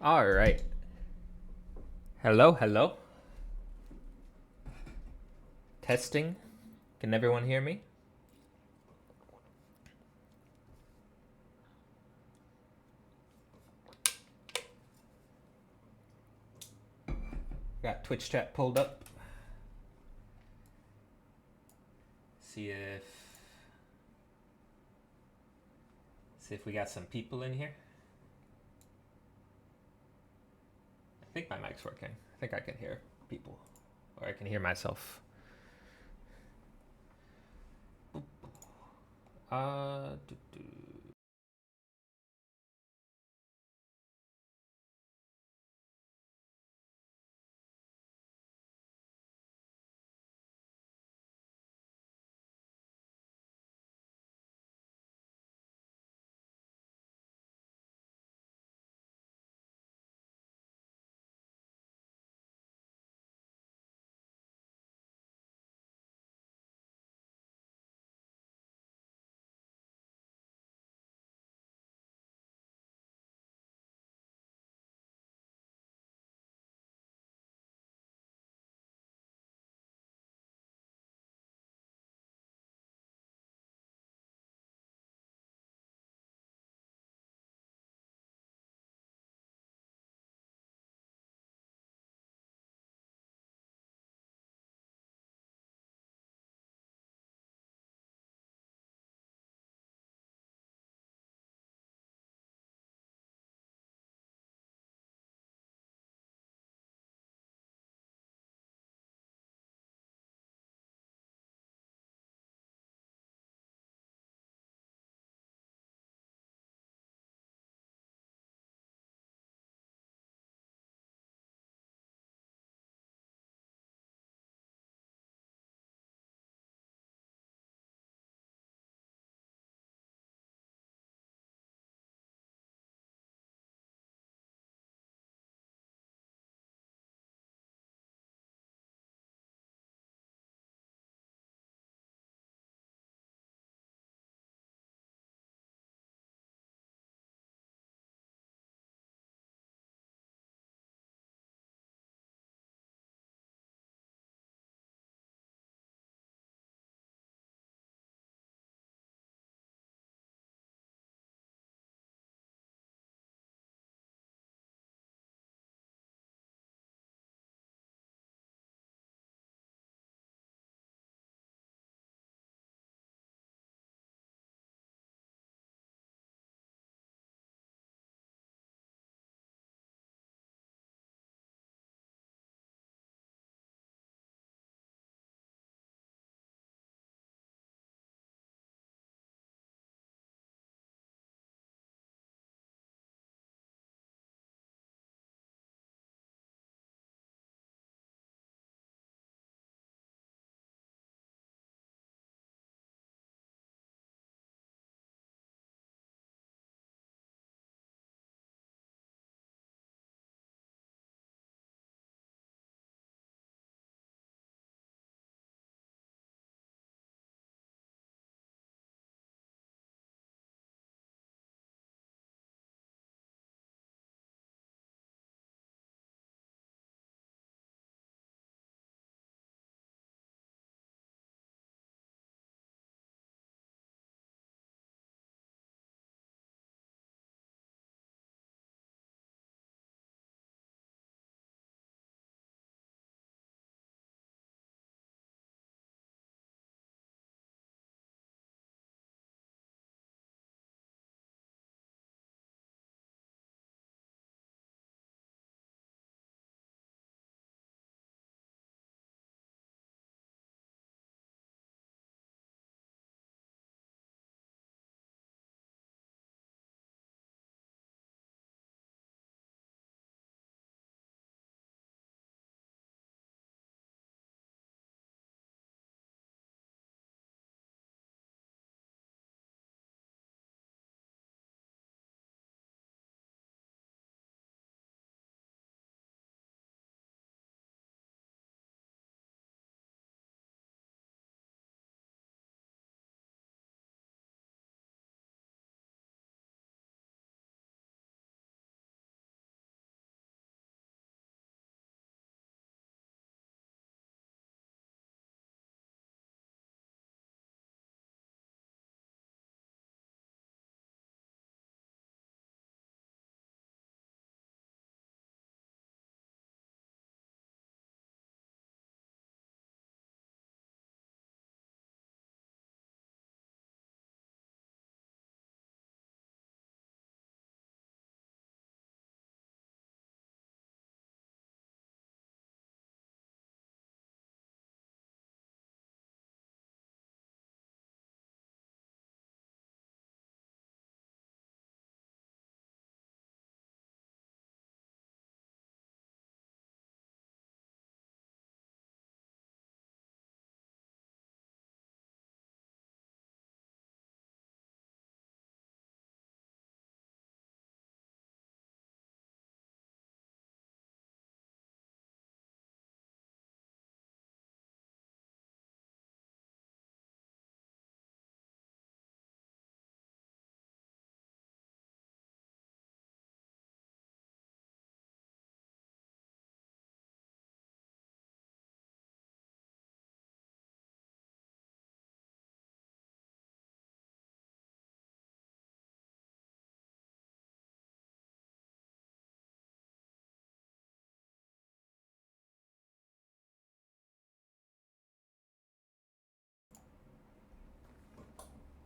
All right. Hello, hello. Testing. Can everyone hear me? Got Twitch chat pulled up. See if we got some people in here. I think my mic's working. I think I can hear people, or I can hear myself. Uh,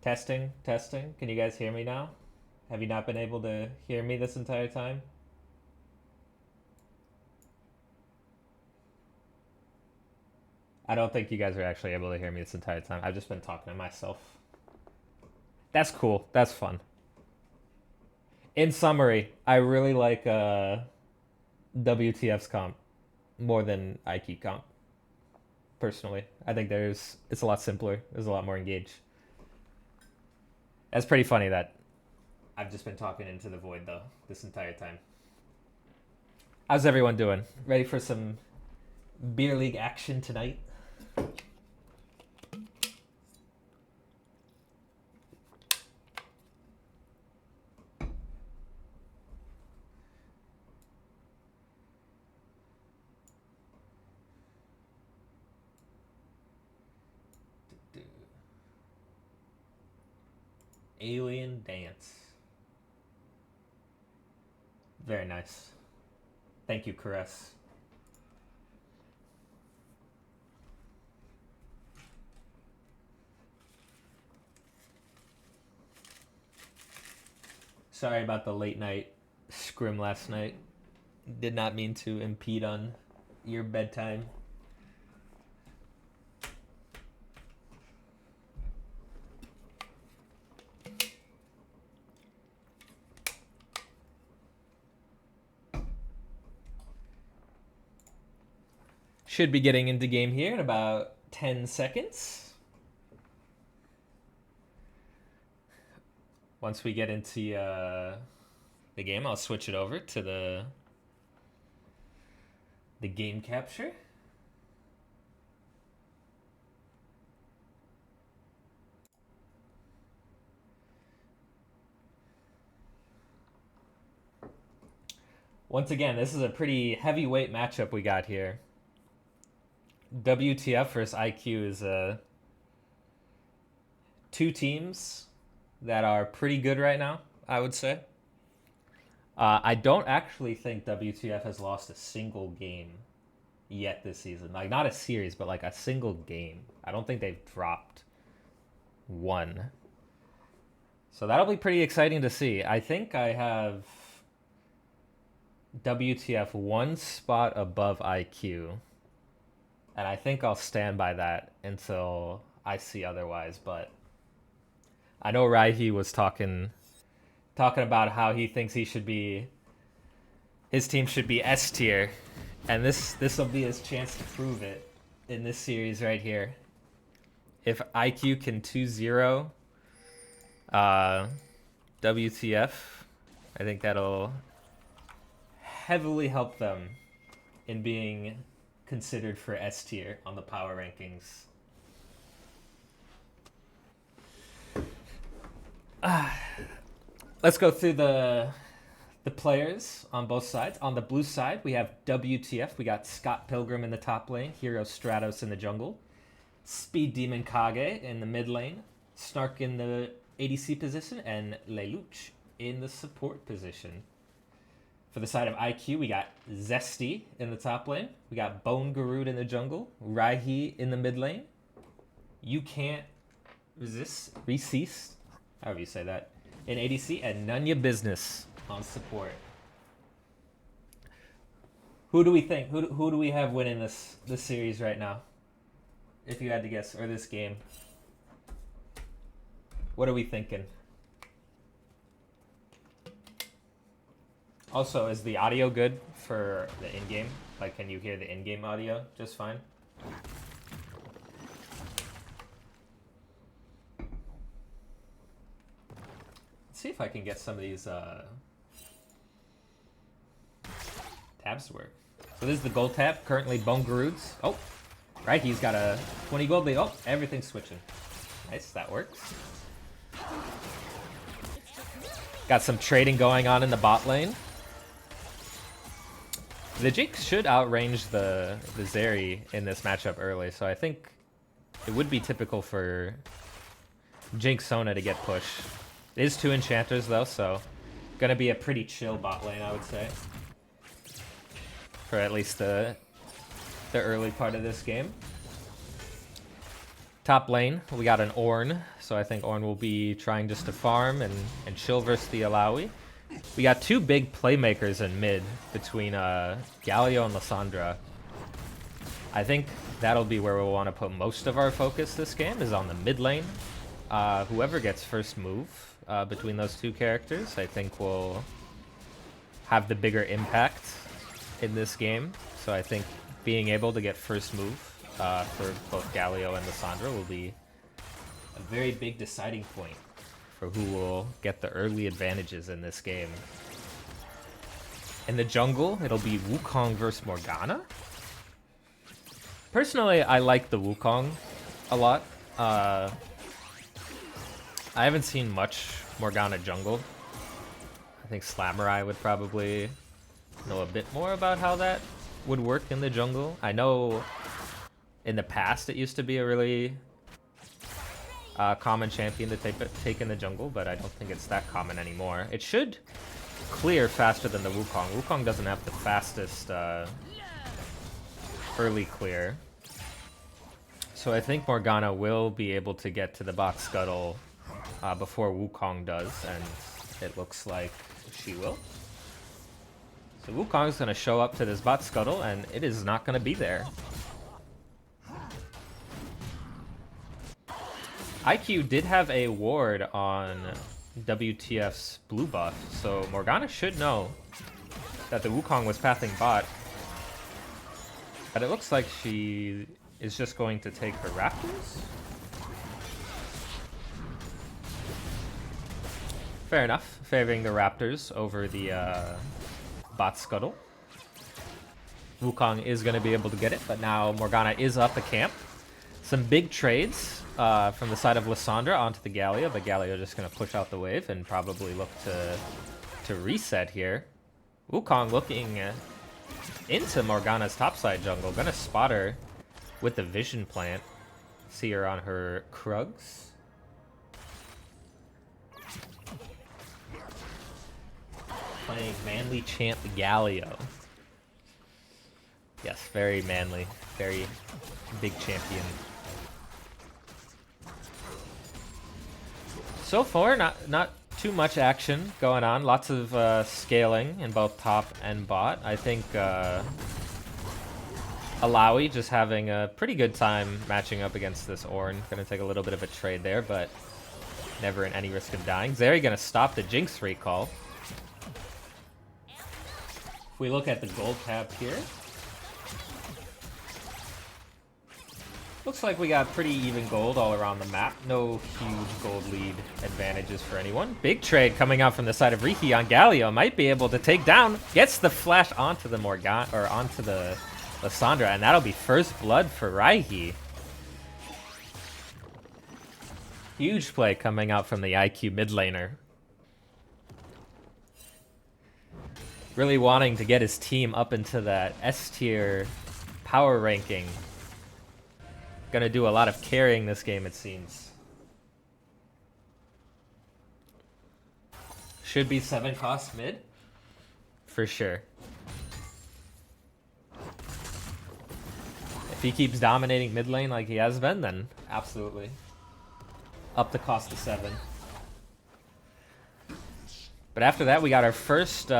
Testing, testing. Can you guys hear me now? Have you not been able to hear me this entire time? I don't think you guys are actually able to hear me this entire time. I've just been talking to myself. That's cool. That's fun. In summary, I really like WTF's comp more than IQ comp. Personally, I think it's a lot simpler. There's a lot more engaged. That's pretty funny that I've just been talking into the void though this entire time. How's everyone doing? Ready for some beer league action tonight? Alien Dance. Very nice. Thank you, Caress. Sorry about the late night scrim last night. Did not mean to impede on your bedtime. Should be getting into game here in about 10 seconds. Once we get into the game, I'll switch it over to the game capture. Once again, this is a pretty heavyweight matchup we got here. WTF versus IQ is two teams that are pretty good right now, I would say. I don't actually think WTF has lost a single game yet this season. Like, not a series, but like a single game. I don't think they've dropped one. So that'll be pretty exciting to see. I think I have WTF one spot above IQ. And I think I'll stand by that until I see otherwise. But I know Raihi was talking about how he thinks his team should be S tier, and this will be his chance to prove it in this series right here. If IQ can 2-0 WTF, I think that'll heavily help them in being considered for S tier on the power rankings. Let's go through the players on both sides. On the blue side, we have WTF. We got Scott Pilgrim in the top lane, Hero Stratos in the jungle, Speed Demon Kage in the mid lane, Snark in the ADC position, and Lelouch in the support position. For the side of IQ, we got Zesty in the top lane. We got Bone Garud in the jungle, Raihi in the mid lane. You Can't Resist, however you say that, in ADC, and None Ya Business on support. Who do we think? Who do we have winning this series right now? If you had to guess, or this game. What are we thinking? Also, is the audio good for the in-game? Like, can you hear the in-game audio just fine? Let's see if I can get some of these tabs to work. So this is the gold tab, currently Bone Garud's. Oh, right, he's got a 20 gold lead. Oh, everything's switching. Nice, that works. Got some trading going on in the bot lane. The Jinx should outrange the Zeri in this matchup early, so I think it would be typical for Jinx Sona to get pushed. It is 2 enchanters though, so gonna be a pretty chill bot lane, I would say, for at least the early part of this game. Top lane, we got an Ornn, so I think Ornn will be trying just to farm and chill versus the Alawi. We got two big playmakers in mid between Galio and Lissandra. I think that'll be where we'll want to put most of our focus this game, is on the mid lane. Whoever gets first move between those two characters, I think will have the bigger impact in this game. So I think being able to get first move for both Galio and Lissandra will be a very big deciding point for who will get the early advantages in this game. In the jungle, it'll be Wukong versus Morgana. Personally, I like the Wukong a lot. I haven't seen much Morgana jungle. I think Slamurai would probably know a bit more about how that would work in the jungle. I know in the past it used to be a really common champion to take in the jungle, but I don't think it's that common anymore. It should clear faster than the Wukong. Wukong doesn't have the fastest early clear. So I think Morgana will be able to get to the bot scuttle before Wukong does, and it looks like she will. So Wukong's going to show up to this bot scuttle, and it is not going to be there. IQ did have a ward on WTF's blue buff, so Morgana should know that the Wukong was pathing bot. But it looks like she is just going to take her Raptors? Fair enough, favoring the Raptors over the bot scuttle. Wukong is going to be able to get it, but now Morgana is up the camp. Some big trades from the side of Lissandra onto the Galio, but Galio just going to push out the wave and probably look to reset here. Wukong looking into Morgana's topside jungle, going to spot her with the Vision Plant. See her on her Krugs. Playing manly champ Galio. Yes, very manly, very big champion. So far, not too much action going on. Lots of scaling in both top and bot. I think Alawi just having a pretty good time matching up against this Ornn. Gonna take a little bit of a trade there, but never in any risk of dying. Zeri gonna stop the Jinx recall. If we look at the gold tab here, looks like we got pretty even gold all around the map. No huge gold lead advantages for anyone. Big trade coming out from the side of Riki on Galio. Might be able to take down. Gets the flash onto the Morgana, or onto the Lissandra, and that'll be first blood for Raihi. Huge play coming out from the IQ mid laner. Really wanting to get his team up into that S tier power ranking. Gonna do a lot of carrying this game, it seems. Should be 7 cost mid. For sure. If he keeps dominating mid lane like he has been, then absolutely. Up the cost to 7. But after that, we got our first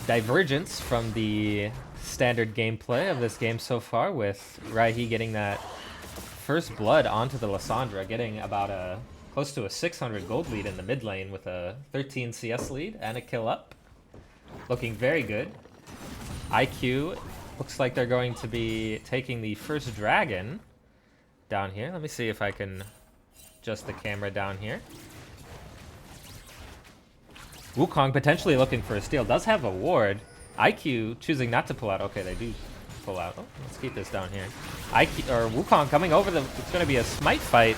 divergence from the standard gameplay of this game so far, with Raihi getting that first blood onto the Lissandra, getting about close to a 600 gold lead in the mid lane with a 13 CS lead and a kill up. Looking very good. IQ looks like they're going to be taking the first dragon down here. Let me see if I can adjust the camera down here. Wukong potentially looking for a steal. Does have a ward. IQ choosing not to pull out. Okay, they do pull out. Oh, let's keep this down here. Wukong coming over the... It's going to be a smite fight.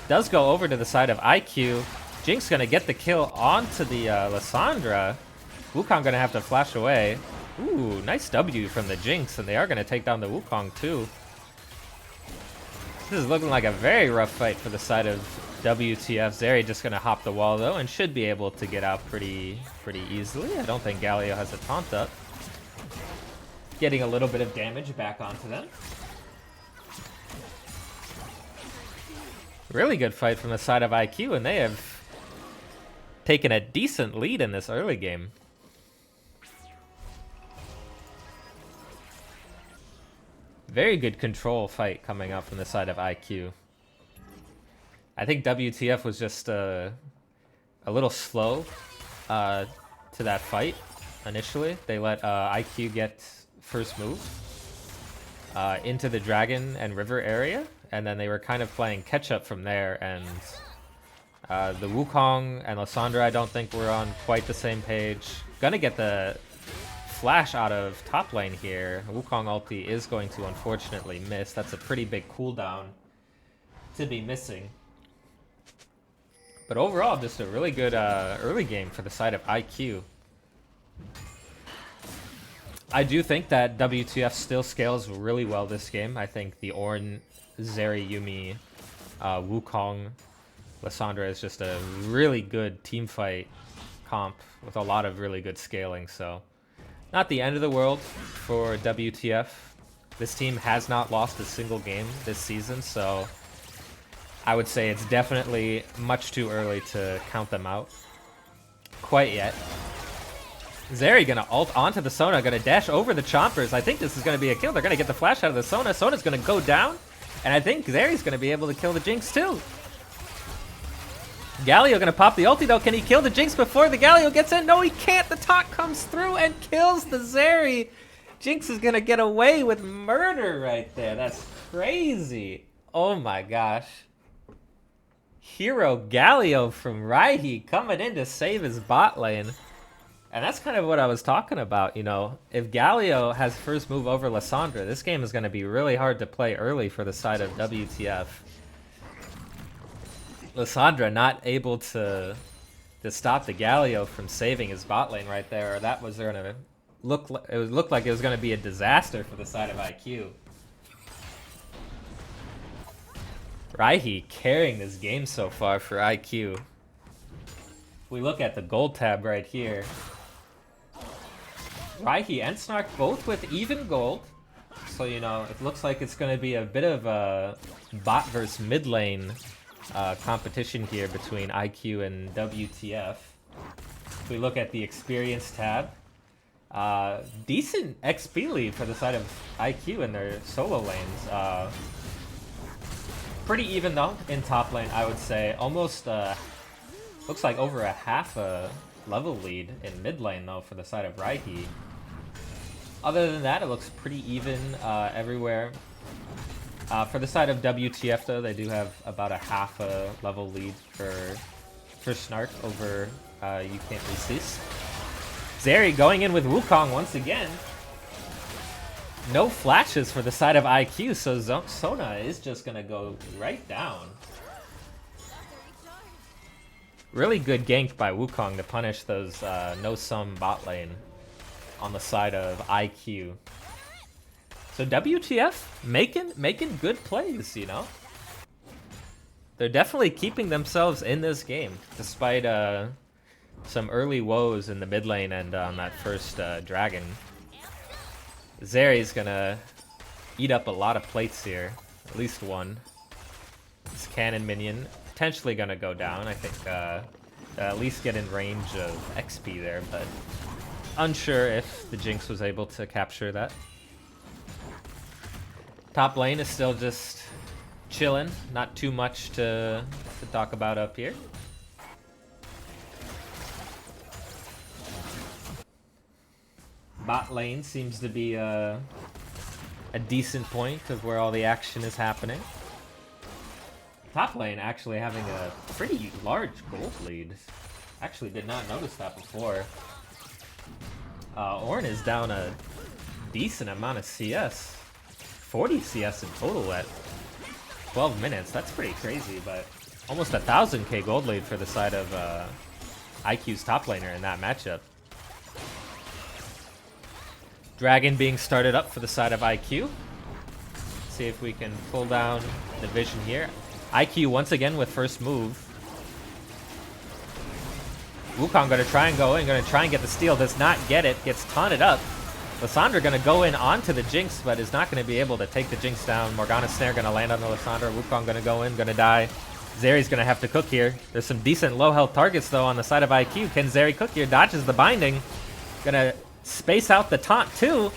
Does go over to the side of IQ. Jinx going to get the kill onto the Lissandra. Wukong going to have to flash away. Ooh, nice W from the Jinx, and they are going to take down the Wukong too. This is looking like a very rough fight for the side of WTF. Zeri just going to hop the wall though, and should be able to get out pretty easily. I don't think Galio has a taunt up. Getting a little bit of damage back onto them. Really good fight from the side of IQ, and they have taken a decent lead in this early game. Very good control fight coming up from the side of IQ. I think WTF was just a little slow to that fight initially. They let IQ get first move into the dragon and river area, and then they were kind of playing catch up from there, and the Wukong and Lysandra I don't think were on quite the same page. Gonna get the flash out of top lane here. Wukong ulti is going to unfortunately miss. That's a pretty big cooldown to be missing. But overall, just a really good early game for the side of IQ. I do think that WTF still scales really well this game. I think the Ornn, Zeri, Yuumi, Wukong, Lysandra is just a really good team fight comp with a lot of really good scaling. So not the end of the world for WTF. This team has not lost a single game this season, so I would say it's definitely much too early to count them out quite yet. Zeri gonna ult onto the Sona, gonna dash over the Chompers. I think this is gonna be a kill. They're gonna get the flash out of the Sona. Sona's gonna go down, and I think Zeri's gonna be able to kill the Jinx too. Galio gonna pop the ulti though. Can he kill the Jinx before the Galio gets in? No, he can't. The taunt comes through and kills the Zeri. Jinx is gonna get away with murder right there. That's crazy. Oh my gosh. Hero Galio from Raihi coming in to save his bot lane. And that's kind of what I was talking about, you know. If Galio has first move over Lysandra, this game is going to be really hard to play early for the side of WTF. Lysandra not able to stop the Galio from saving his bot lane right there. Or that was going to look like it was going to be a disaster for the side of IQ. Raihi carrying this game so far for IQ. If we look at the gold tab right here, Raihi and Snark both with even gold. So, you know, it looks like it's going to be a bit of a bot versus mid lane competition here between IQ and WTF. If we look at the experience tab, decent XP lead for the side of IQ in their solo lanes. Pretty even though in top lane, I would say. Almost looks like over a half a level lead in mid lane though for the side of Raihi. Other than that, it looks pretty even everywhere. For the side of WTF though, they do have about a half a level lead for Snark over You Can't Resist. Zeri going in with Wukong once again. No flashes for the side of IQ, so Sona is just gonna go right down. Really good gank by Wukong to punish those no-sum bot lane on the side of IQ. So WTF making good plays, you know? They're definitely keeping themselves in this game, despite some early woes in the mid lane and on that first dragon. Zeri's gonna eat up a lot of plates here, at least one. This cannon minion potentially gonna go down. I think at least get in range of XP there, but unsure if the Jinx was able to capture that. Top lane is still just chilling, not too much to talk about up here. Bot lane seems to be a decent point of where all the action is happening. Top lane actually having a pretty large gold lead. Actually did not notice that before. Ornn is down a decent amount of CS. 40 CS in total at 12 minutes. That's pretty crazy, but almost 1,000k gold lead for the side of IQ's top laner in that matchup. Dragon being started up for the side of IQ. See if we can pull down the vision here. IQ once again with first move. Wukong gonna try and go in, gonna try and get the steal, does not get it, gets taunted up. Lysandra gonna go in onto the Jinx, but is not gonna be able to take the Jinx down. Morgana's Snare gonna land on the Lysandra. Wukong gonna go in, gonna die. Zeri's gonna have to cook here. There's some decent low health targets though on the side of IQ. Can Zeri cook here? Dodges the binding. Gonna space out the taunt too.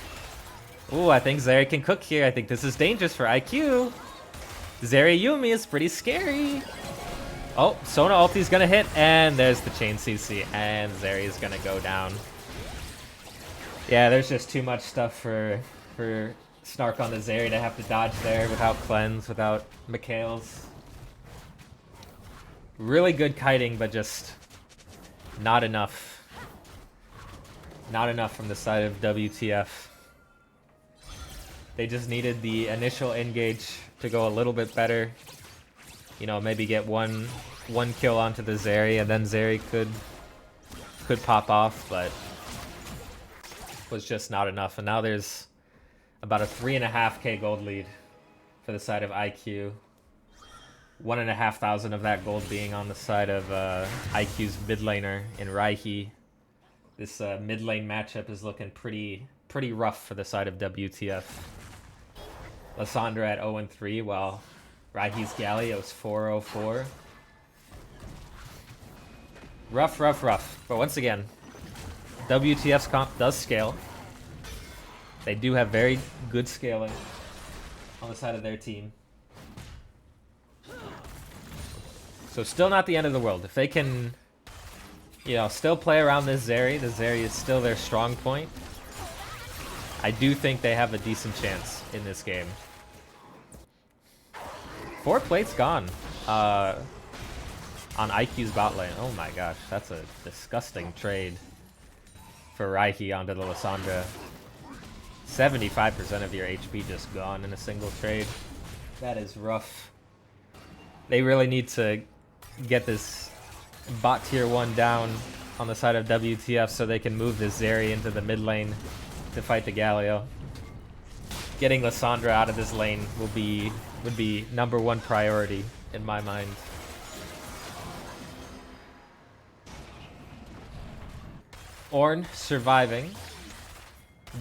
Ooh, I think Zeri can cook here. I think this is dangerous for IQ. Zeri Yumi is pretty scary. Oh, Sona ulti's gonna hit, and there's the chain CC, and Zeri's gonna go down. Yeah, there's just too much stuff for Snark on the Zeri to have to dodge there without cleanse, without Mikhail's. Really good kiting, but just not enough. Not enough from the side of WTF. They just needed the initial engage to go a little bit better. You know, maybe get one kill onto the Zeri, and then Zeri could pop off, but was just not enough. And now there's about a 3.5k gold lead for the side of IQ. 1,500 of that gold being on the side of IQ's mid laner in Raihi. This mid lane matchup is looking pretty rough for the side of WTF. Lissandra at 0-3, while Raihi's Galio's 4-0-4. Rough. But once again, WTF's comp does scale. They do have very good scaling on the side of their team. So still not the end of the world. If they can, you know, still play around this Zeri, the Zeri is still their strong point. I do think they have a decent chance in this game. 4 plates gone on IQ's bot lane. Oh my gosh, that's a disgusting trade for Raihi onto the Lissandra. 75% of your HP just gone in a single trade. That is rough. They really need to get this bot tier 1 down on the side of WTF so they can move this Zeri into the mid lane to fight the Galio. Getting Lissandra out of this lane would be #1 priority in my mind. Ornn surviving.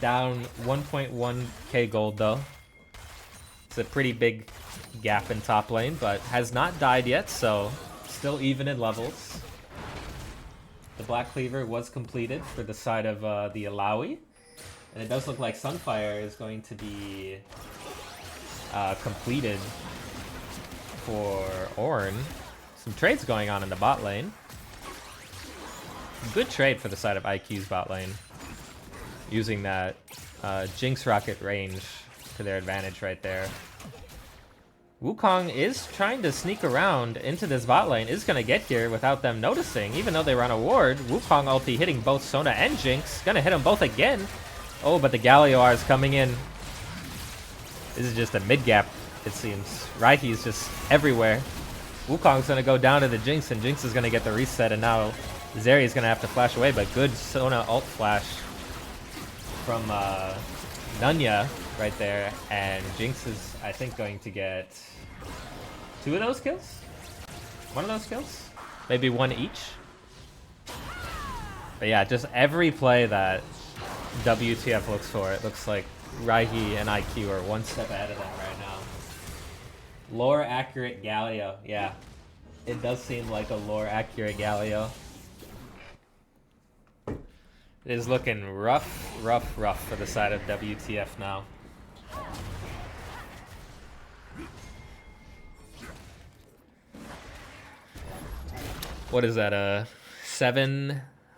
Down 1.1k gold though. It's a pretty big gap in top lane, but has not died yet, so still even in levels. The Black Cleaver was completed for the side of the Alawi. And it does look like Sunfire is going to be completed for Ornn. Some trades going on in the bot lane. Good trade for the side of IQ's bot lane. Using that Jinx Rocket range to their advantage right there. Wukong is trying to sneak around into this bot lane. Is going to get here without them noticing. Even though they run a ward, Wukong ulti hitting both Sona and Jinx. Going to hit them both again. Oh, but the Galio is coming in. This is just a mid-gap, it seems. Raihi is just everywhere. Wukong's going to go down to the Jinx, and Jinx is going to get the reset, and now Zeri is going to have to flash away, but good Sona ult flash from Nunya right there, and Jinx is, I think, going to get 2 of those kills? 1 of those kills? Maybe 1 each? But yeah, just every play that WTF looks for, it looks like Raihi and IQ are 1 step ahead of them right now. Lore accurate Galio, yeah. It does seem like a lore accurate Galio. It is looking rough for the side of WTF now. What is that,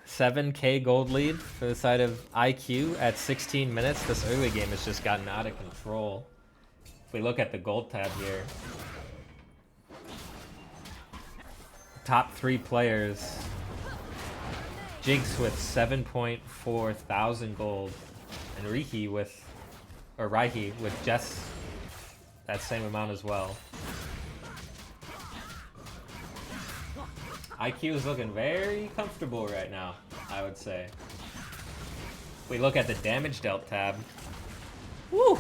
7k gold lead for the side of IQ at 16 minutes. This early game has just gotten out of control. If we look at the gold tab here, top 3 players, Jinx with 7.4 thousand gold, and Raihi with just that same amount as well. IQ is looking very comfortable right now, I would say. If we look at the damage dealt tab, woo!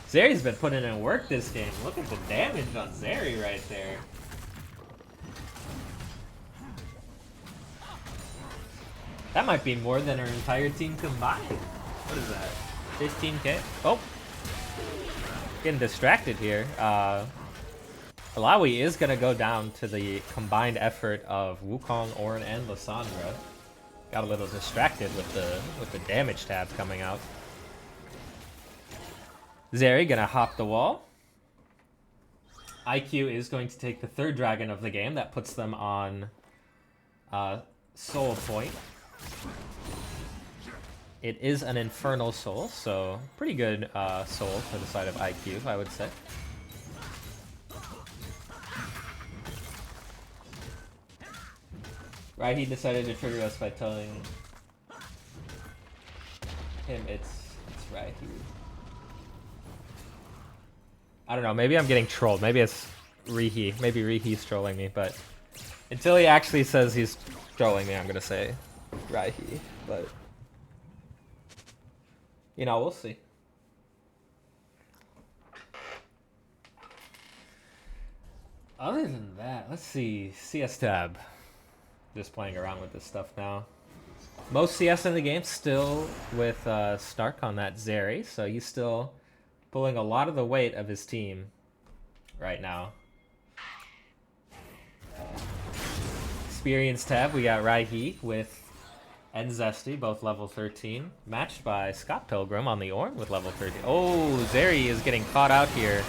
Zeri's been putting in work this game. Look at the damage on Zeri right there. That might be more than our entire team combined. What is that? 15k? Oh! Getting distracted here. Alawi is going to go down to the combined effort of Wukong, Ornn, and Lissandra. Got a little distracted with the damage tab coming out. Zeri going to hop the wall. IQ is going to take the third dragon of the game. That puts them on soul point. It is an infernal soul, so pretty good soul for the side of IQ, I would say. Right, he decided to trigger us by telling him it's right. I don't know, maybe I'm getting trolled. Maybe it's Rihi. Maybe Rihi's trolling me, but until he actually says he's trolling me, I'm gonna say Rihi, but you know, we'll see. Other than that, let's see. CS tab. Just playing around with this stuff now. Most CS in the game still with Stark on that Zeri, so he's still pulling a lot of the weight of his team right now. Experience tab, we got Raihi with and Zesty, both level 13, matched by Scott Pilgrim on the Ornn with level 13. Oh, Zeri is getting caught out here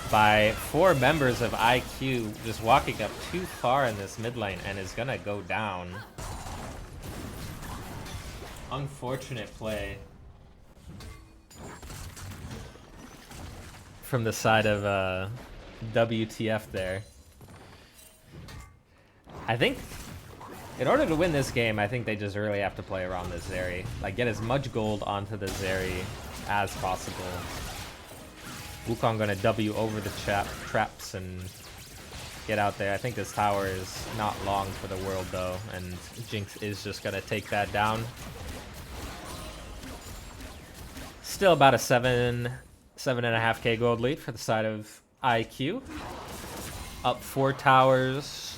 by 4 members of IQ, just walking up too far in this mid lane and is gonna go down. Unfortunate play from the side of WTF there. I think in order to win this game, I think they just really have to play around this Zeri. Like, get as much gold onto the Zeri as possible. Wukong gonna W over the traps and get out there. I think this tower is not long for the world though, and Jinx is just gonna take that down. Still about a 7.5k gold lead for the side of IQ. Up 4 towers,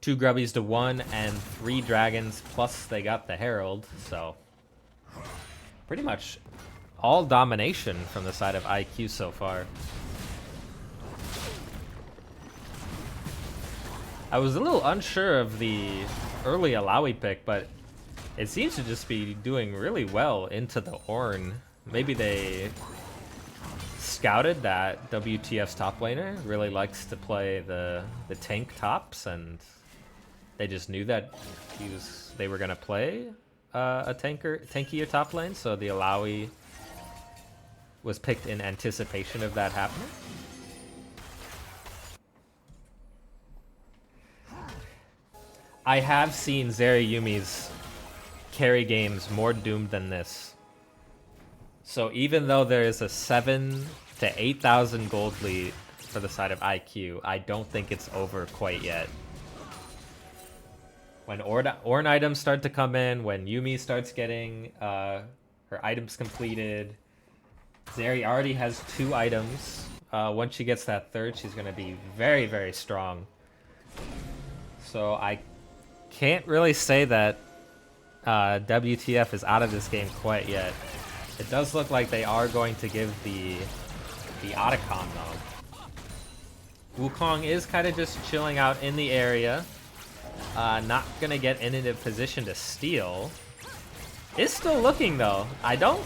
2 grubbies to 1, and 3 dragons, plus they got the Herald, so pretty much all domination from the side of IQ so far. I was a little unsure of the early Alawi pick, but it seems to just be doing really well into the Ornn. Maybe they scouted that WTF's top laner really likes to play the tank tops, and they just knew that they were gonna play a tankier top lane, so the Alawi was picked in anticipation of that happening. I have seen Zeri Yumi's carry games more doomed than this. So even though there is a 7 to 8,000 gold lead for the side of IQ, I don't think it's over quite yet. When Ornn items start to come in, when Yumi starts getting her items completed, Zeri already has 2 items. Once she gets that third, she's going to be very, very strong. So I can't really say that WTF is out of this game quite yet. It does look like they are going to give the Otacon though. Wukong is kind of just chilling out in the area. Not going to get into a position to steal. Is still looking though. I don't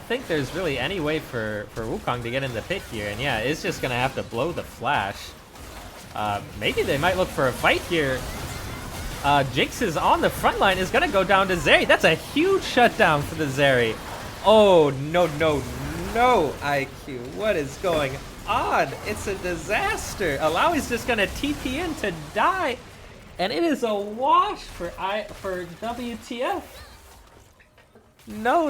think there's really any way for Wukong to get in the pit here, and yeah, it's just gonna have to blow the flash. Maybe they might look for a fight here. Jinx is on the front line, is gonna go down to Zeri. That's a huge shutdown for the Zeri. Oh no, IQ, what is going on? It's a disaster. Alawi's just gonna TP in to die, and it is a wash for WTF. No.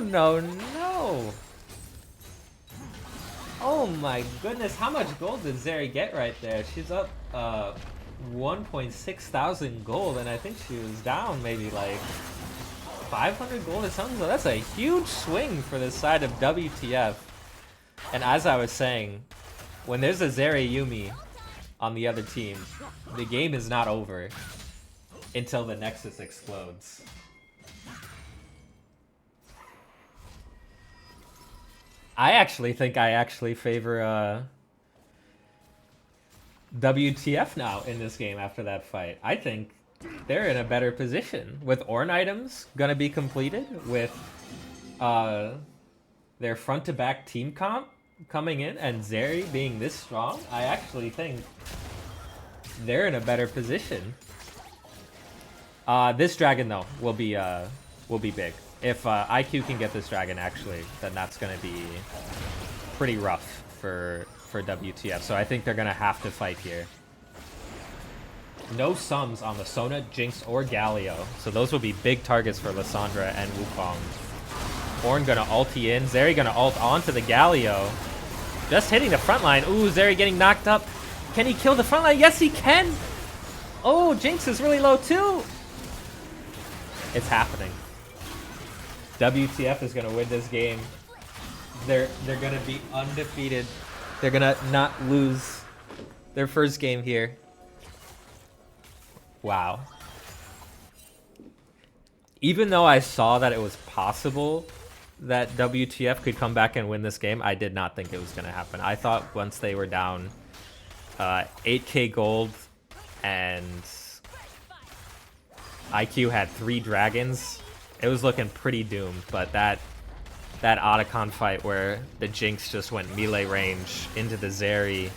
Oh my goodness, how much gold did Zeri get right there? She's up 1.6 thousand gold, and I think she was down maybe like 500 gold or something. So that's a huge swing for the side of WTF. And as I was saying, when there's a Zeri Yumi on the other team, the game is not over until the Nexus explodes. I actually think I favor WTF now in this game after that fight. I think they're in a better position with Ornn items gonna be completed, with their front to back team comp coming in, and Zeri being this strong. I actually think they're in a better position. This dragon though will be big. If IQ can get this dragon, actually, then that's gonna be pretty rough for WTF. So I think they're gonna have to fight here. No sums on the Sona, Jinx, or Galio. So those will be big targets for Lissandra and Wukong. Ornn gonna ulti in. Zeri gonna ult onto the Galio. Just hitting the front line. Ooh, Zeri getting knocked up. Can he kill the front line? Yes, he can. Oh, Jinx is really low too. It's happening. WTF is gonna win this game. They're gonna be undefeated. They're gonna not lose their first game here. Wow. Even though I saw that it was possible that WTF could come back and win this game, I did not think it was gonna happen. I thought once they were down 8k gold and IQ had 3 dragons, it was looking pretty doomed. But that Otacon fight where the Jinx just went melee range into the Zeri,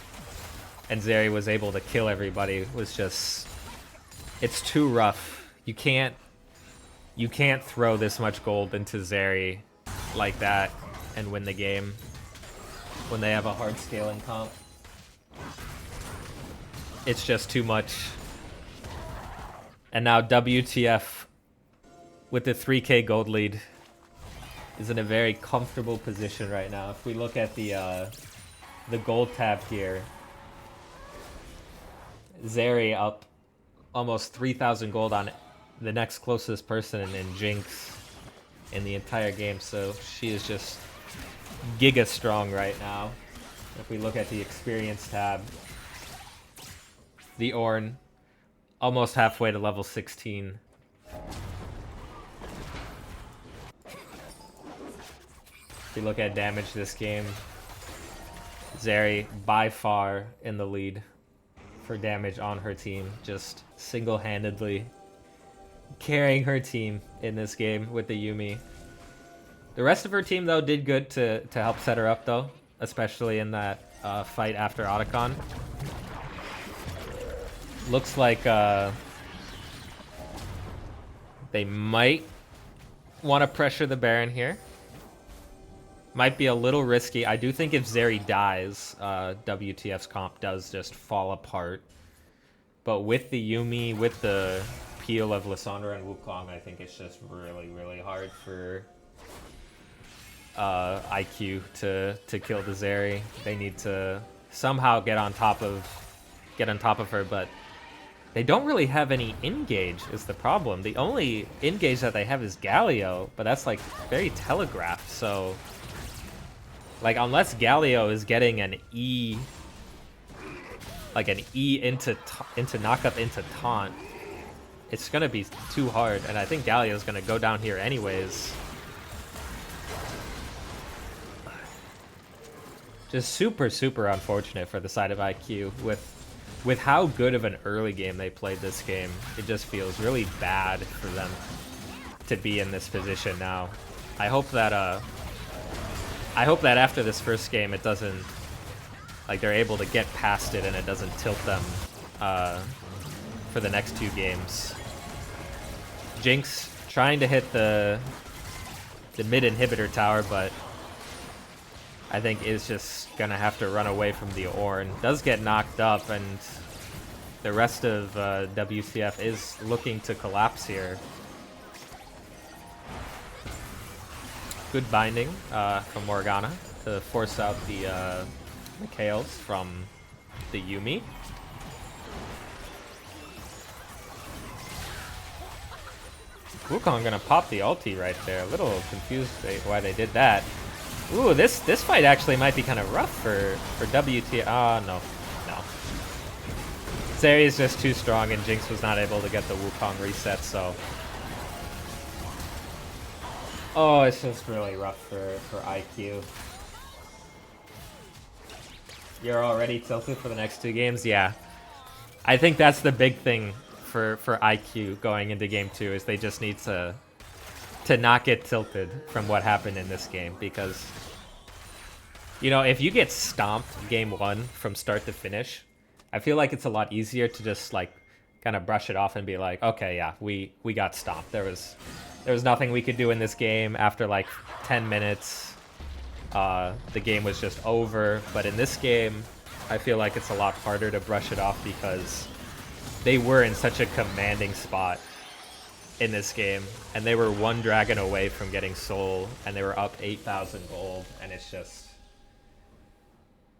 and Zeri was able to kill everybody, was just, it's too rough. You can't throw this much gold into Zeri like that and win the game when they have a hard scaling comp. It's just too much. And now WTF, with the 3k gold lead, is in a very comfortable position right now. If we look at the gold tab here, Zeri up almost 3,000 gold on the next closest person in Jinx in the entire game, so she is just giga strong right now. If we look at the experience tab, the Ornn almost halfway to level 16. If we look at damage this game, Zeri by far in the lead for damage on her team, just single-handedly carrying her team in this game with the Yuumi. The rest of her team, though, did good to help set her up, though, especially in that fight after Otacon. Looks like they might want to pressure the Baron here. Might be a little risky. I do think if Zeri dies, WTF's comp does just fall apart. But with the Yuumi, with the peel of Lissandra and Wukong, I think it's just really, really hard for IQ to kill the Zeri. They need to somehow get on top of her, but they don't really have any engage is the problem. The only engage that they have is Galio, but that's like very telegraphed. So like unless Galio is getting an E, like an E into knockup into taunt, it's gonna be too hard. And I think Galio's gonna go down here anyways. Just super, super unfortunate for the side of IQ with how good of an early game they played this game. It just feels really bad for them to be in this position now. I hope that after this first game it doesn't, like, they're able to get past it and it doesn't tilt them for the next 2 games. Jinx trying to hit the mid inhibitor tower, but I think is just gonna have to run away from the Ornn. Does get knocked up, and the rest of WTF is looking to collapse here. Good binding from Morgana to force out the Chaos from the Yuumi. Wukong gonna pop the ulti right there. A little confused why they did that. Ooh, this fight actually might be kind of rough for WTF. No. Zeri is just too strong, and Jinx was not able to get the Wukong reset, so. Oh, it's just really rough for IQ. You're already tilted for the next 2 games? Yeah. I think that's the big thing for IQ going into game 2 is they just need to not get tilted from what happened in this game, because if you get stomped game 1 from start to finish, I feel like it's a lot easier to just like kind of brush it off and be like, okay, yeah, we got stomped. There was nothing we could do in this game. After like 10 minutes, the game was just over. But in this game, I feel like it's a lot harder to brush it off because they were in such a commanding spot in this game, and they were 1 dragon away from getting soul, and they were up 8,000 gold, and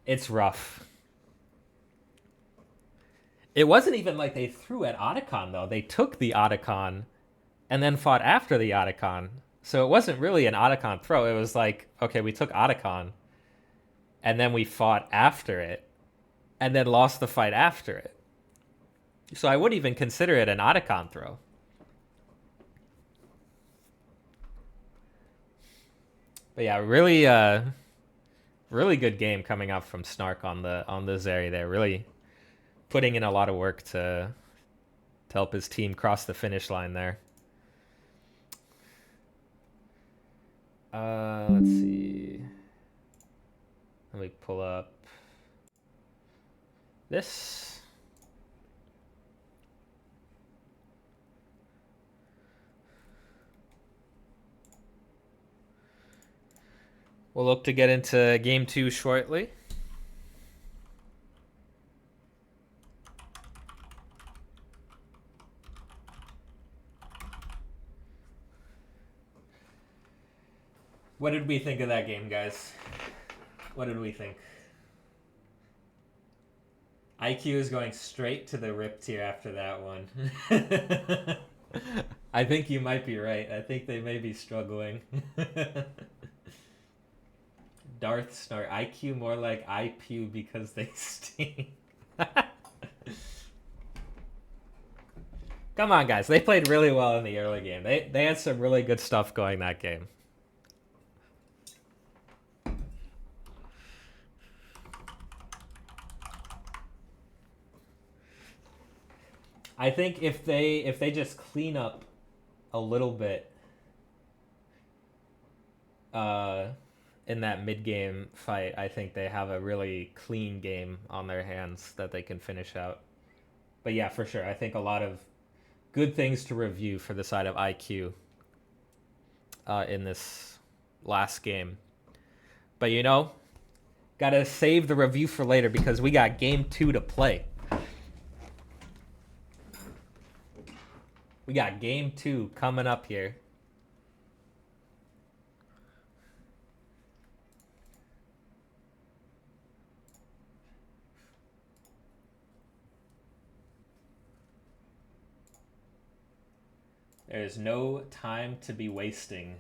it's rough. It wasn't even like they threw at Otacon, though. They took the Otacon and then fought after the Otacon. So it wasn't really an Otacon throw. It was like, okay, we took Otacon, and then we fought after it, and then lost the fight after it. So I wouldn't even consider it an Otacon throw. But yeah, really good game coming up from Snark on the Zeri there. Really putting in a lot of work to help his team cross the finish line there. Let's see. Let me pull up this. We'll look to get into game 2 shortly. What did we think of that game, guys? What did we think? IQ is going straight to the rip tier after that one. I think you might be right. I think they may be struggling. Darth Snark. IQ more like IPU because they stink. Come on, guys. They played really well in the early game. They had some really good stuff going that game. I think if they just clean up a little bit in that mid-game fight, I think they have a really clean game on their hands that they can finish out. But yeah, for sure. I think a lot of good things to review for the side of IQ in this last game. But gotta save the review for later because we got game 2 to play. We got game 2 coming up here. There's no time to be wasting.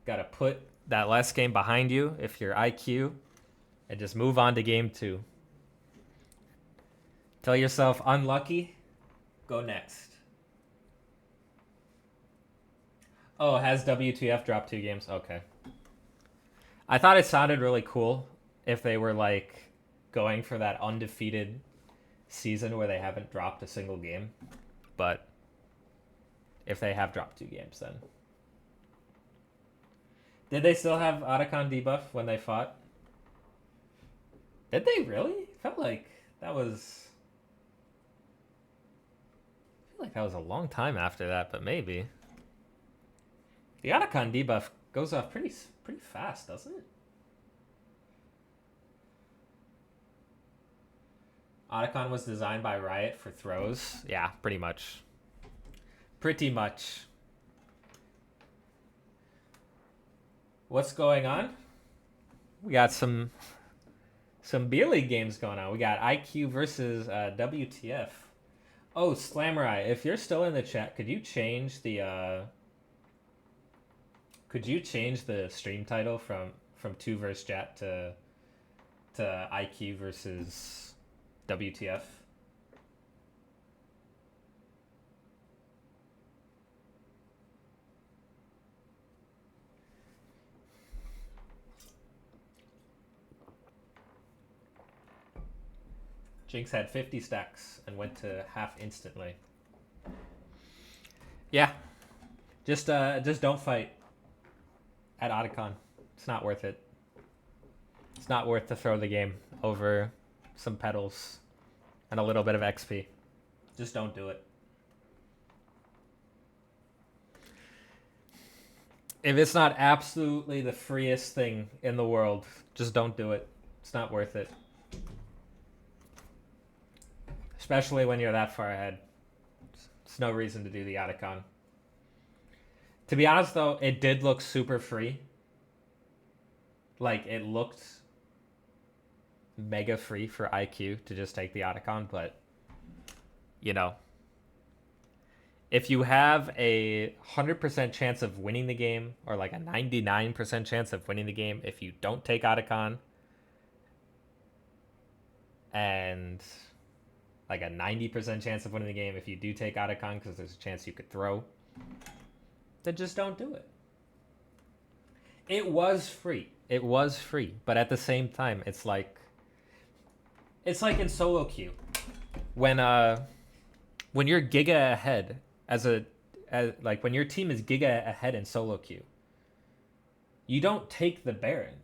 Gotta put that last game behind you if you're IQ and just move on to game 2. Tell yourself unlucky, go next. Oh, has WTF dropped 2 games? Okay. I thought it sounded really cool if they were like going for that undefeated season where they haven't dropped a single game. But if they have dropped 2 games, then. Did they still have Otacon debuff when they fought? Did they really? Felt like that was... I feel like that was a long time after that, but maybe. The Otacon debuff goes off pretty fast, doesn't it? Otacon was designed by Riot for throws. Yeah, pretty much. Pretty much. What's going on? We got some B-League games going on. We got IQ versus WTF. Oh, Slamurai, if you're still in the chat, could you change the stream title from 2 versus Jat to IQ versus WTF? Jinx had 50 stacks and went to half instantly. Yeah. Just don't fight at Otacon. It's not worth it. It's not worth to throw the game over some petals and a little bit of XP. Just don't do it. If it's not absolutely the freest thing in the world, just don't do it. It's not worth it. Especially when you're that far ahead. It's no reason to do the Otacon. To be honest, though, it did look super free. Like, it looked mega free for IQ to just take the Otacon, but, you know, if you have a 100% chance of winning the game, or like a 99% chance of winning the game if you don't take Otacon, and like a 90% chance of winning the game if you do take Otacon because there's a chance you could throw, then just don't do it. It was free. It was free. But at the same time, it's like in solo queue. When you're giga ahead like when your team is giga ahead in solo queue, you don't take the Baron.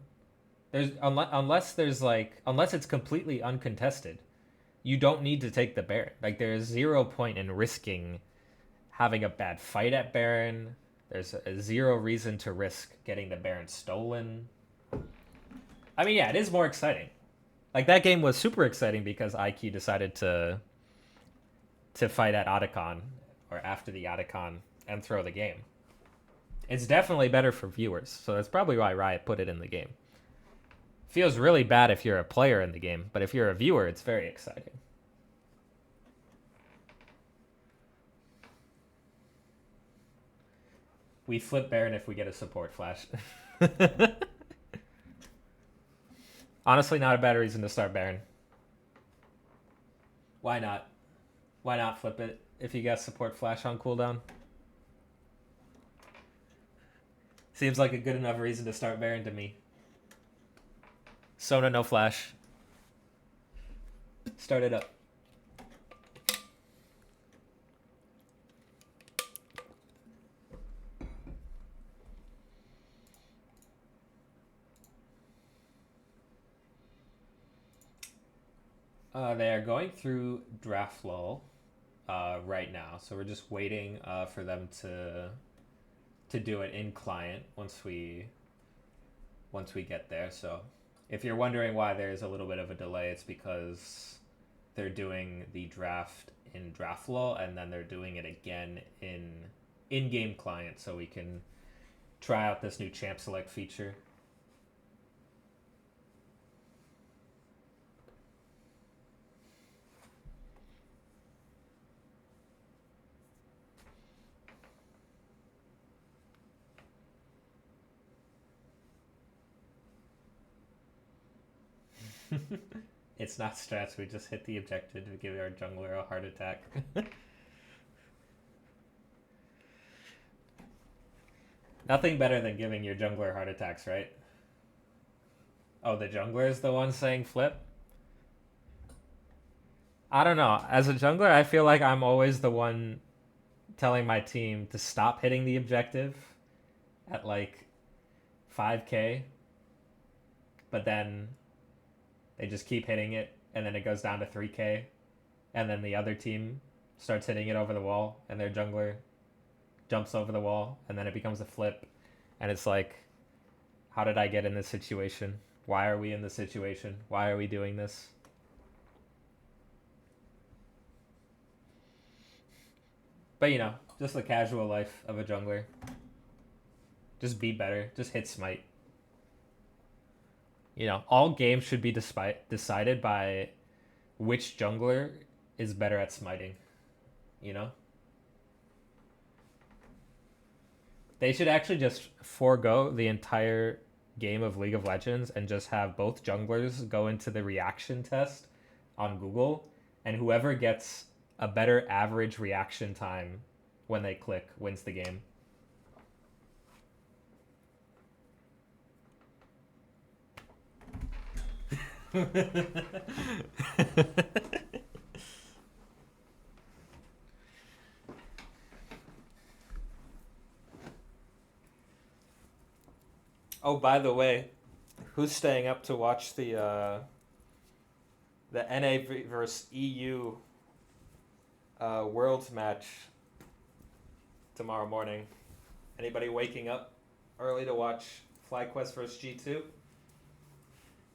Unless it's completely uncontested, you don't need to take the Baron. Like, there is 0 point in risking having a bad fight at Baron. There's a 0 reason to risk getting the Baron stolen. I mean, yeah, it is more exciting. Like, that game was super exciting because IQ decided to fight at Otacon, or after the Otacon, and throw the game. It's definitely better for viewers, so that's probably why Riot put it in the game. Feels really bad if you're a player in the game, but if you're a viewer, it's very exciting. We flip Baron if we get a support flash. Honestly, not a bad reason to start Baron. Why not? Why not flip it if you get support flash on cooldown? Seems like a good enough reason to start Baron to me. Sona, no flash. Start it up. They are going through draft lull right now, so we're just waiting for them to do it in client once we get there. So if you're wondering why there's a little bit of a delay, it's because they're doing the draft in draft lull, and then they're doing it again in in-game client, so we can try out this new champ select feature. It's not strats, we just hit the objective to give our jungler a heart attack. Nothing better than giving your jungler heart attacks, right? Oh, the jungler is the one saying flip? I don't know. As a jungler, I feel like I'm always the one telling my team to stop hitting the objective at like 5k, but then they just keep hitting it, and then it goes down to 3k, and then the other team starts hitting it over the wall, and their jungler jumps over the wall, and then it becomes a flip, and it's like, how did I get in this situation? Why are we in this situation? Why are we doing this? But, you know, just the casual life of a jungler. Just be better. Just hit smite. You know, all games should be decided by which jungler is better at smiting. You know? They should actually just forego the entire game of League of Legends and just have both junglers go into the reaction test on Google, and whoever gets a better average reaction time when they click wins the game. Oh, by the way, who's staying up to watch the NA versus EU Worlds match tomorrow morning? Anybody waking up early to watch FlyQuest versus G2?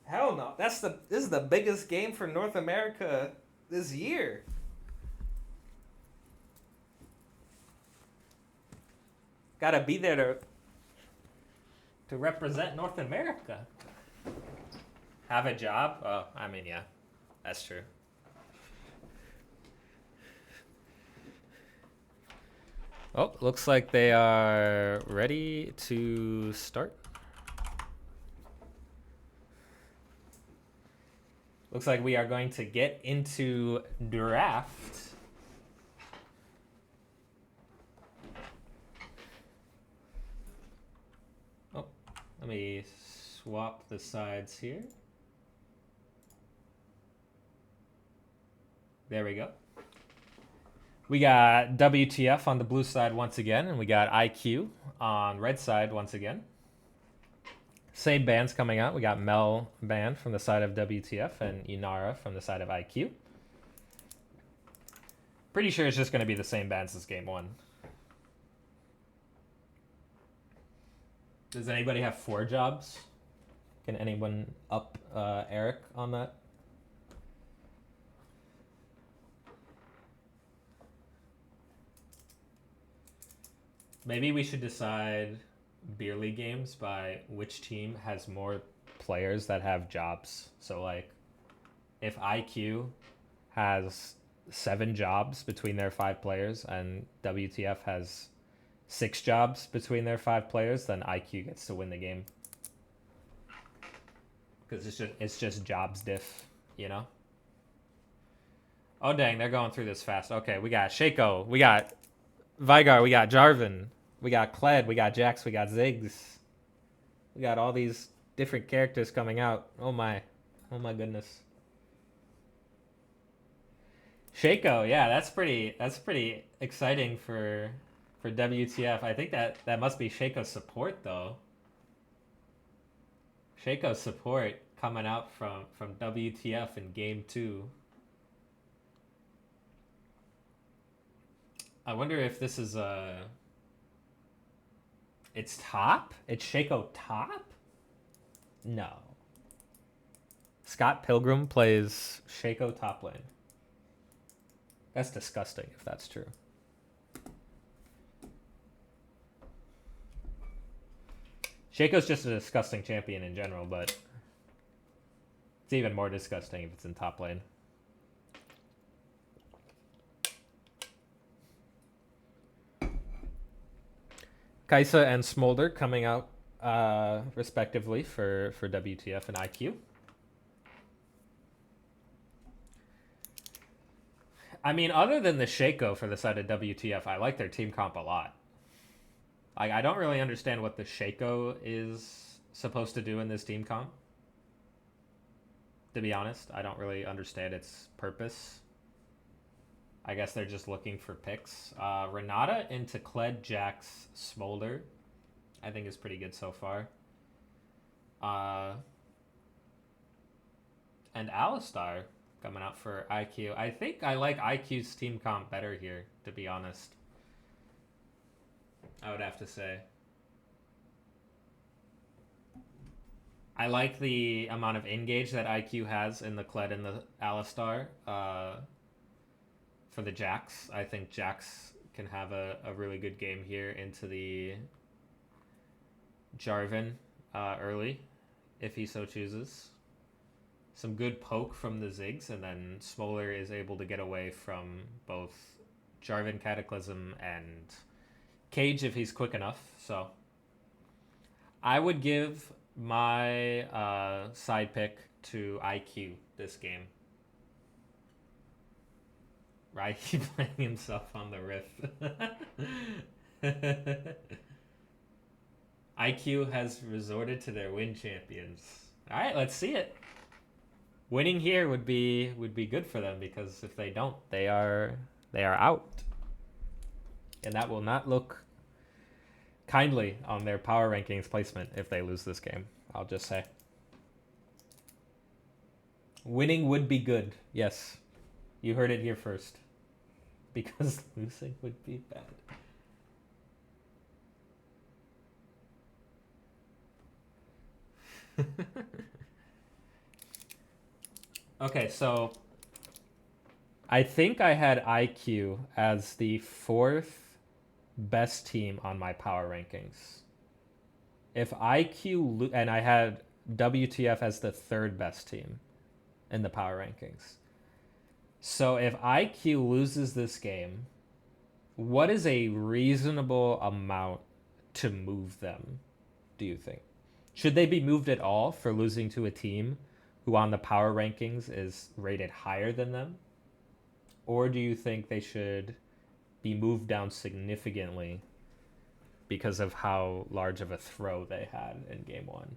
Hell no. This is the biggest game for North America this year. Gotta be there to represent North America. Have a job? Oh, I mean, yeah, that's true. Oh, looks like they are ready to start. Looks like we are going to get into draft. Oh, let me swap the sides here. There we go. We got WTF on the blue side once again, and we got IQ on red side once again. Same bands coming out. We got Mel band from the side of WTF and Inara from the side of IQ. Pretty sure it's just going to be the same bands as game one. Does anybody have 4 jobs? Can anyone up Eric on that? Maybe we should decide beer league games by which team has more players that have jobs. So like if IQ has 7 jobs between their 5 players and WTF has 6 jobs between their 5 players, then IQ gets to win the game. Because it's just jobs diff, you know? Oh dang, they're going through this fast. Okay, we got Shaco, we got Vigar, we got Jarvan, we got Kled, we got Jax, we got Ziggs. We got all these different characters coming out. Oh my goodness. Shaco, yeah, that's pretty exciting for WTF. I think that must be Shaco's support though. Shaco's support coming out from WTF in game 2. I wonder if this is it's top? It's Shaco top? No. Scott Pilgrim plays Shaco top lane. That's disgusting if that's true. Shaco's just a disgusting champion in general, but it's even more disgusting if it's in top lane. Kaisa and Smolder coming out respectively for WTF and IQ. I mean, other than the Shaco for the side of WTF, I like their team comp a lot. Like, I don't really understand what the Shaco is supposed to do in this team comp. To be honest, I don't really understand its purpose. I guess they're just looking for picks. Renata into Kled, Jax, Smolder, I think is pretty good so far. And Alistar coming out for IQ. I think I like IQ's team comp better here, to be honest. I would have to say. I like the amount of engage that IQ has in the Kled and the Alistar. For the Jax, I think Jax can have a really good game here into the Jarvan early, if he so chooses. Some good poke from the Ziggs, and then Smolar is able to get away from both Jarvan Cataclysm and Cage if he's quick enough. So I would give my side pick to IQ this game. Right, he's playing himself on the riff. IQ has resorted to their win champions. All right, let's see it. Winning here would be good for them, because if they don't, they are out, and that will not look kindly on their power rankings placement if they lose this game. I'll just say. Winning would be good. Yes. You heard it here first. Because losing would be bad. Okay, so I think I had IQ as the 4th best team on my power rankings. If and I had WTF as the 3rd best team in the power rankings. So if IQ loses this game, what is a reasonable amount to move them, do you think? Should they be moved at all for losing to a team who on the power rankings is rated higher than them? Or do you think they should be moved down significantly because of how large of a throw they had in game 1?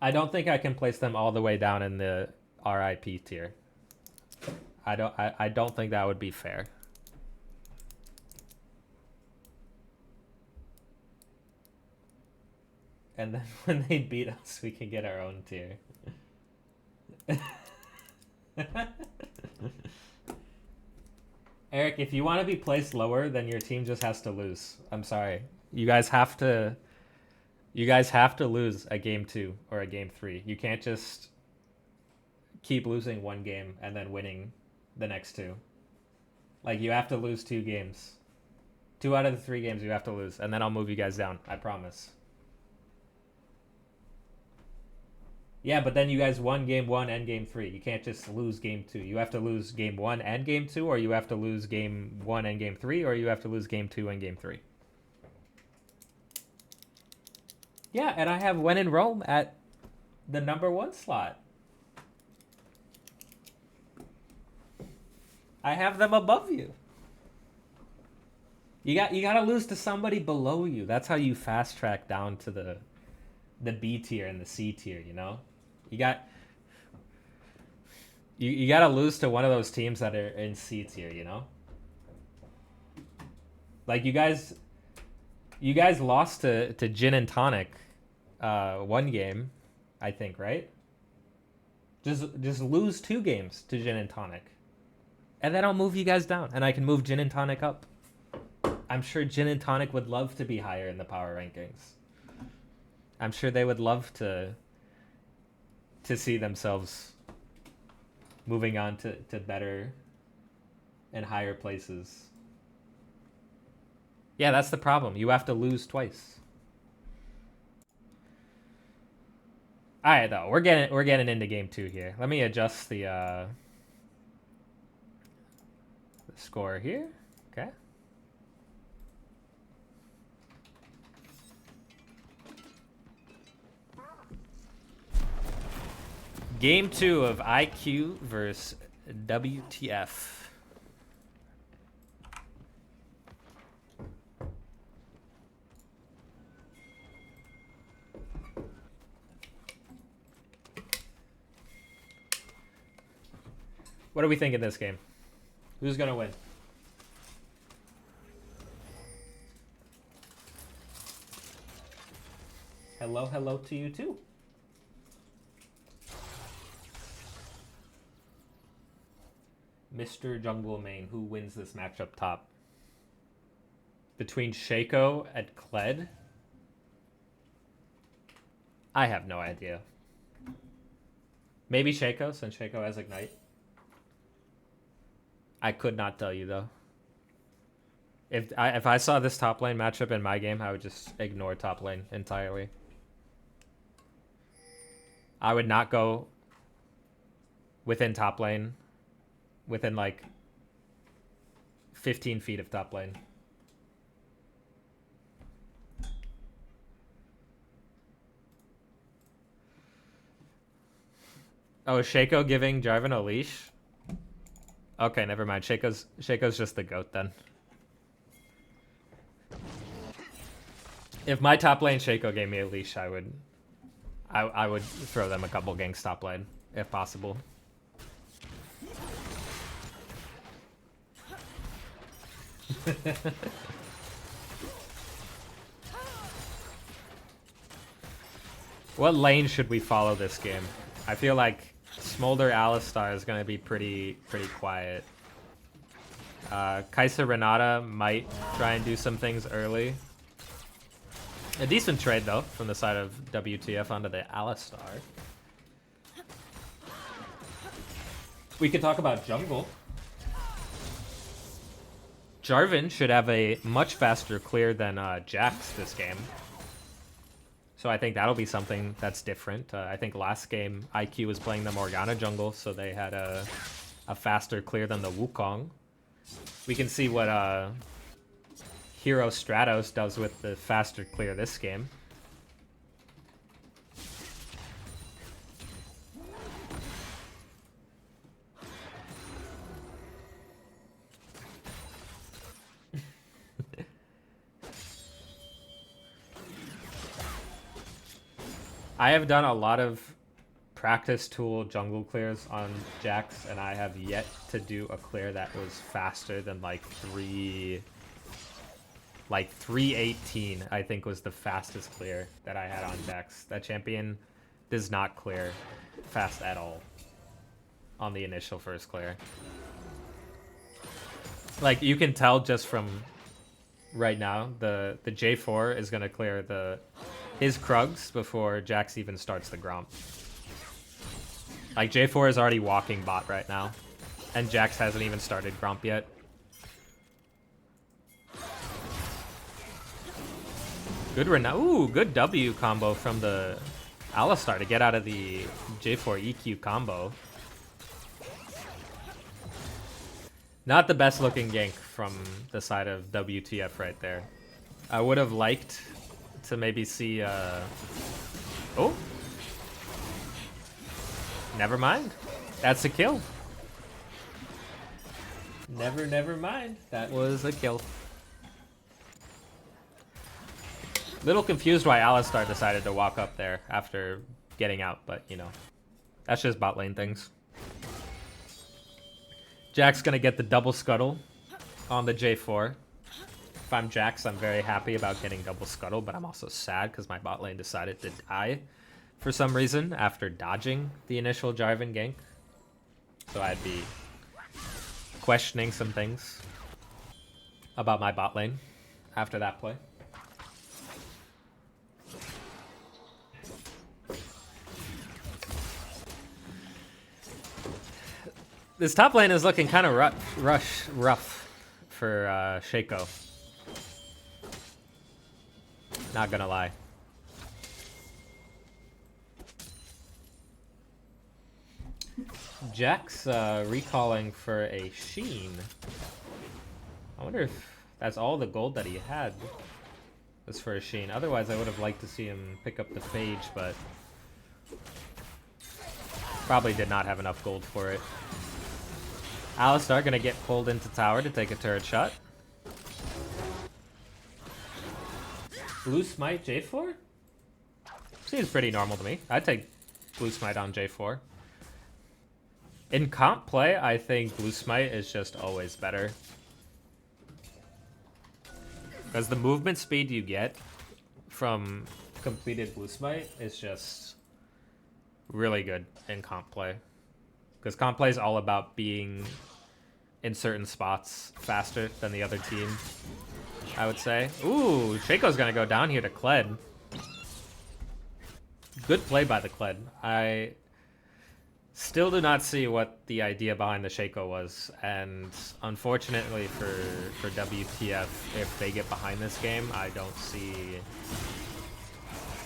I don't think I can place them all the way down in the RIP tier. I don't think that would be fair. And then when they beat us, we can get our own tier. Eric, if you want to be placed lower, then your team just has to lose. I'm sorry. You guys have to lose a game 2 or a game 3. You can't just keep losing one game and then winning the next 2. Like, you have to lose 2 games. 2 out of the 3 games you have to lose, and then I'll move you guys down. I promise. Yeah, but then you guys won game 1 and game 3. You can't just lose game 2. You have to lose game 1 and game 2, or you have to lose game 1 and game 3, or you have to lose game 2 and game 3. Yeah, and I have When in Rome at the number 1 slot. I have them above you. You gotta lose to somebody below you. That's how you fast track down to the B tier and the C tier, you know? You gotta lose to one of those teams that are in C tier, you know? Like, you guys lost to Gin and Tonic one game, I think, right? Just lose 2 games to Gin and Tonic. And then I'll move you guys down, and I can move Gin and Tonic up. I'm sure Gin and Tonic would love to be higher in the power rankings. I'm sure they would love to see themselves moving on to better and higher places. Yeah, that's the problem. You have to lose twice. All right, though. We're getting into game 2 here. Let me adjust the score here. Okay. Game 2 of IQ versus WTF. What do we think of this game? Who's gonna win? Hello to you too. Mr. Jungle Main, who wins this matchup top? Between Shaco and Kled? I have no idea. Maybe Shaco, since Shaco has Ignite. I could not tell you, though. If I saw this top lane matchup in my game, I would just ignore top lane entirely. I would not go within top lane, within like 15 feet of top lane. Oh, is Shaco giving Jarvan a leash? Okay, never mind. Shaco's just the GOAT then. If my top lane Shaco gave me a leash, I would throw them a couple ganks top lane, if possible. What lane should we follow this game? I feel like Smolder Alistar is gonna be pretty quiet. Kaiser Renata might try and do some things early. A decent trade though from the side of WTF onto the Alistar. We could talk about jungle. Jarvan should have a much faster clear than Jax this game. So I think that'll be something that's different. I think last game IQ was playing the Morgana jungle, so they had a faster clear than the Wukong. We can see what Hero Stratos does with the faster clear this game. I have done a lot of practice tool jungle clears on Jax, and I have yet to do a clear that was faster than like 318, I think was the fastest clear that I had on Jax. That champion does not clear fast at all on the initial first clear. Like, you can tell just from right now, the J4 is going to clear his Krugs before Jax even starts the Gromp. Like, J4 is already walking bot right now, and Jax hasn't even started Gromp yet. Good Ooh, good W combo from the Alistar to get out of the J4 EQ combo. Not the best looking gank from the side of WTF right there. I would have liked to maybe see oh, never mind, that's a kill. Never mind, that was a kill. Little confused why Alistar decided to walk up there after getting out, but you know, that's just bot lane things. Jack's gonna get the double scuttle on the J4. If I'm Jax, I'm very happy about getting double scuttle, but I'm also sad because my bot lane decided to die for some reason after dodging the initial Jarvan gank. So I'd be questioning some things about my bot lane after that play. This top lane is looking kind of rough for Shaco. Not gonna lie. Jack's recalling for a Sheen. I wonder if that's all the gold that he had was for a Sheen. Otherwise, I would have liked to see him pick up the Phage, but probably did not have enough gold for it. Alistar gonna get pulled into tower to take a turret shot. Blue Smite J4? Seems pretty normal to me. I'd take Blue Smite on J4. In comp play, I think Blue Smite is just always better. Because the movement speed you get from completed Blue Smite is just really good in comp play. Because comp play is all about being in certain spots faster than the other team, I would say. Ooh, Shaco's gonna go down here to Kled. Good play by the Kled. I still do not see what the idea behind the Shaco was, and unfortunately for WTF, if they get behind this game, I don't see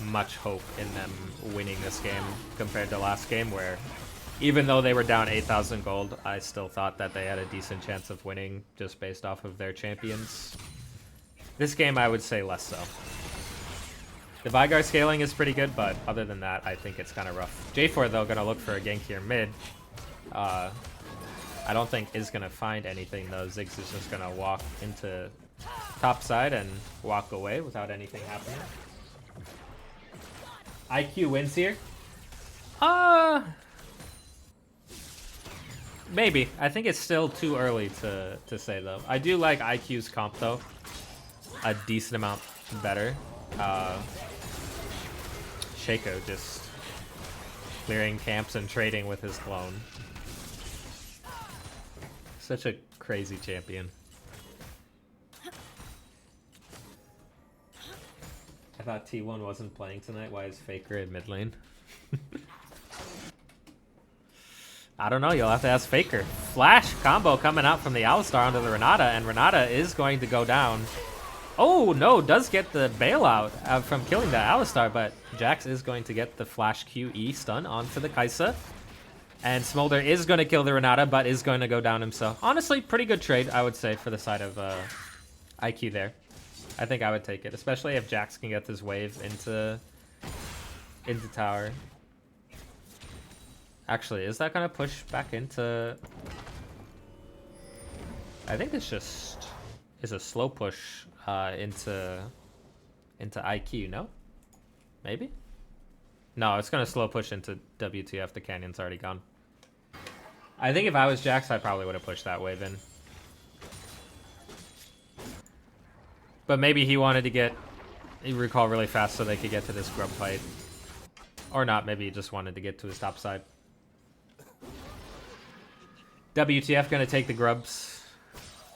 much hope in them winning this game compared to last game, where even though they were down 8,000 gold, I still thought that they had a decent chance of winning just based off of their champions. This game, I would say less so. The Vygar scaling is pretty good, but other than that, I think it's kind of rough. J4, though, going to look for a gank here mid. I don't think is going to find anything, though. Ziggs is just going to walk into top side and walk away without anything happening. IQ wins here. Maybe. I think it's still too early to say, though. I do like IQ's comp, though. A decent amount better. Shaco just clearing camps and trading with his clone. Such a crazy champion. I thought T1 wasn't playing tonight. Why is Faker in mid lane? I don't know. You'll have to ask Faker. Flash combo coming out from the Alistar onto the Renata, and Renata is going to go down. Oh, no, does get the bailout from killing the Alistar, but Jax is going to get the Flash QE stun onto the Kai'Sa. And Smolder is going to kill the Renata, but is going to go down himself. Honestly, pretty good trade, I would say, for the side of IQ there. I think I would take it, especially if Jax can get this wave into tower. Actually, is that going to push back into... I think it's just... is a slow push into IQ, no? Maybe? No, it's going to slow push into WTF. The canyon's already gone. I think if I was Jax, I probably would have pushed that wave in. But maybe he wanted to get recall really fast so they could get to this grub fight. Or not, maybe he just wanted to get to his top side. WTF gonna take the grubs.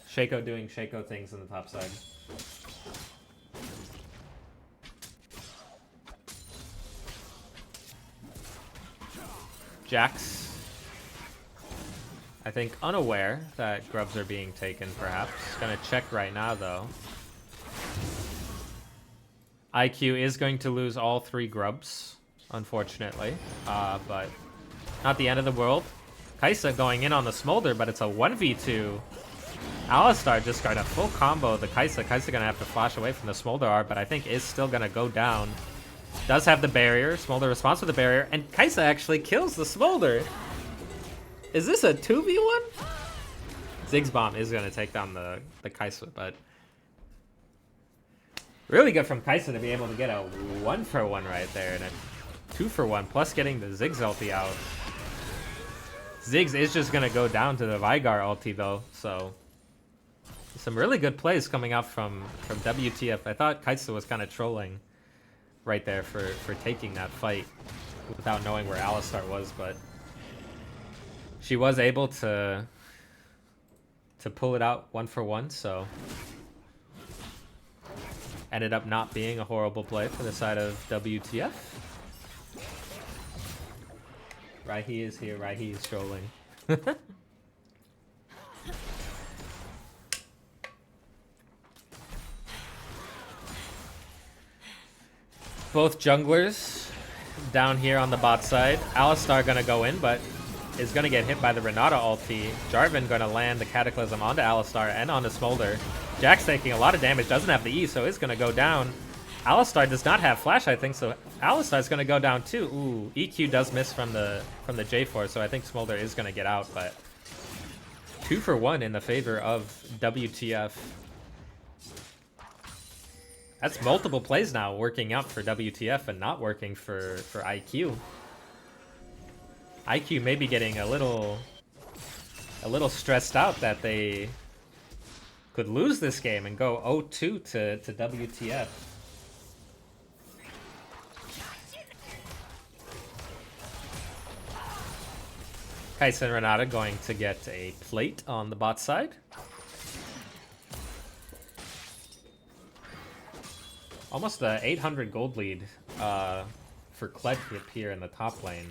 Shaco doing Shaco things on the top side. Jax, I think unaware that grubs are being taken, perhaps. Gonna check right now, though. IQ is going to lose all 3 grubs, unfortunately. But not the end of the world. Kai'Sa going in on the Smolder, but it's a 1v2. Alistar just got a full combo of the Kai'Sa. Kai'Sa gonna have to flash away from the Smolder R, but I think is still gonna go down. Does have the barrier. Smolder responds to the barrier, and Kai'Sa actually kills the Smolder. Is this a 2v1? Ziggs bomb is gonna take down the Kai'Sa, but really good from Kai'Sa to be able to get a 1-for-1 right there, and a 2-for-1, plus getting the Ziggs ulti out. Ziggs is just gonna go down to the Veigar ulti though, so some really good plays coming out from WTF. I thought Kai'Sa was kind of trolling right there for taking that fight without knowing where Alistar was, but she was able to pull it out 1-for-1, so ended up not being a horrible play for the side of WTF. Right, he is here. Right, he is trolling. Both junglers down here on the bot side. Alistar gonna go in, but is gonna get hit by the Renata ulti. Jarvan gonna land the Cataclysm onto Alistar and onto Smolder. Jax taking a lot of damage, doesn't have the E, so is gonna go down. Alistar does not have flash, I think, so Alistar's gonna go down too. Ooh, EQ does miss from the J4, so I think Smolder is gonna get out, but 2-for-1 in the favor of WTF. That's multiple plays now working out for WTF and not working for IQ. IQ may be getting a little stressed out that they could lose this game and go 0-2 to WTF. Kai'Sa and Renata going to get a plate on the bot side. Almost a 800 gold lead for Kled here in the top lane.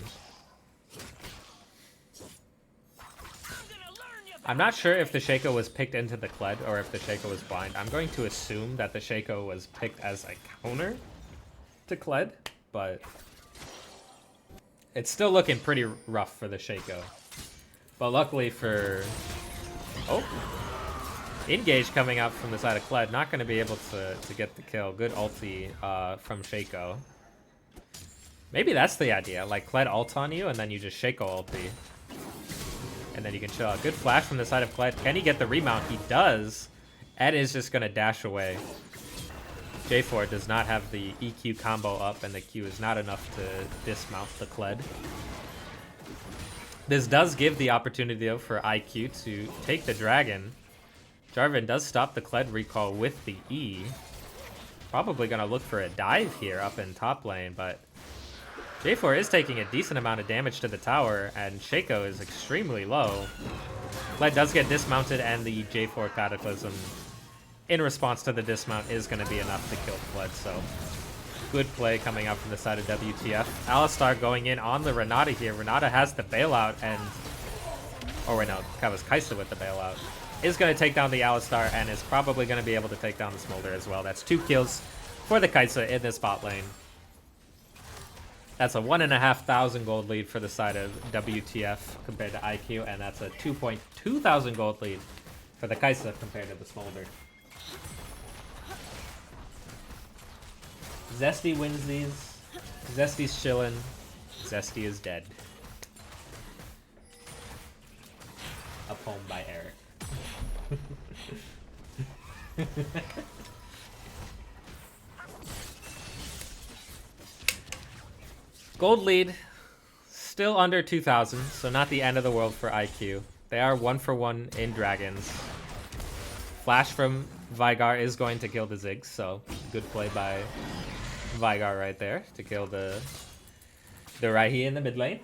I'm not sure if the Shaco was picked into the Kled or if the Shaco was blind. I'm going to assume that the Shaco was picked as a counter to Kled, but it's still looking pretty rough for the Shaco. But luckily for... Oh! Engage coming out from the side of Kled. Not going to be able to get the kill. Good ulti from Shaco. Maybe that's the idea. Like, Kled ult on you, and then you just Shaco ulti. And then you can chill out. Good flash from the side of Kled. Can he get the remount? He does. Ed is just going to dash away. J4 does not have the EQ combo up, and the Q is not enough to dismount the Kled. This does give the opportunity, though, for IQ to take the dragon. Jarvan does stop the Kled recall with the E. Probably going to look for a dive here up in top lane, but J4 is taking a decent amount of damage to the tower, and Shaco is extremely low. Kled does get dismounted, and the J4 Cataclysm, in response to the dismount, is going to be enough to kill Kled, so good play coming out from the side of WTF. Alistar going in on the Renata here. Renata has the bailout, and... oh, wait, no. That was Kai'Sa with the bailout. Is going to take down the Alistar, and is probably going to be able to take down the Smolder as well. That's 2 kills for the Kai'Sa in this bot lane. That's a 1,500 gold lead for the side of WTF compared to IQ, and that's a 2,200 gold lead for the Kai'Sa compared to the Smolder. Zesty wins these. Zesty's chillin'. Zesty is dead. A poem by Eric. Gold lead. Still under 2,000, so not the end of the world for IQ. They are 1-for-1 in Dragons. Flash from Veigar is going to kill the Ziggs, so good play by Veigar right there to kill the Raihi in the mid lane.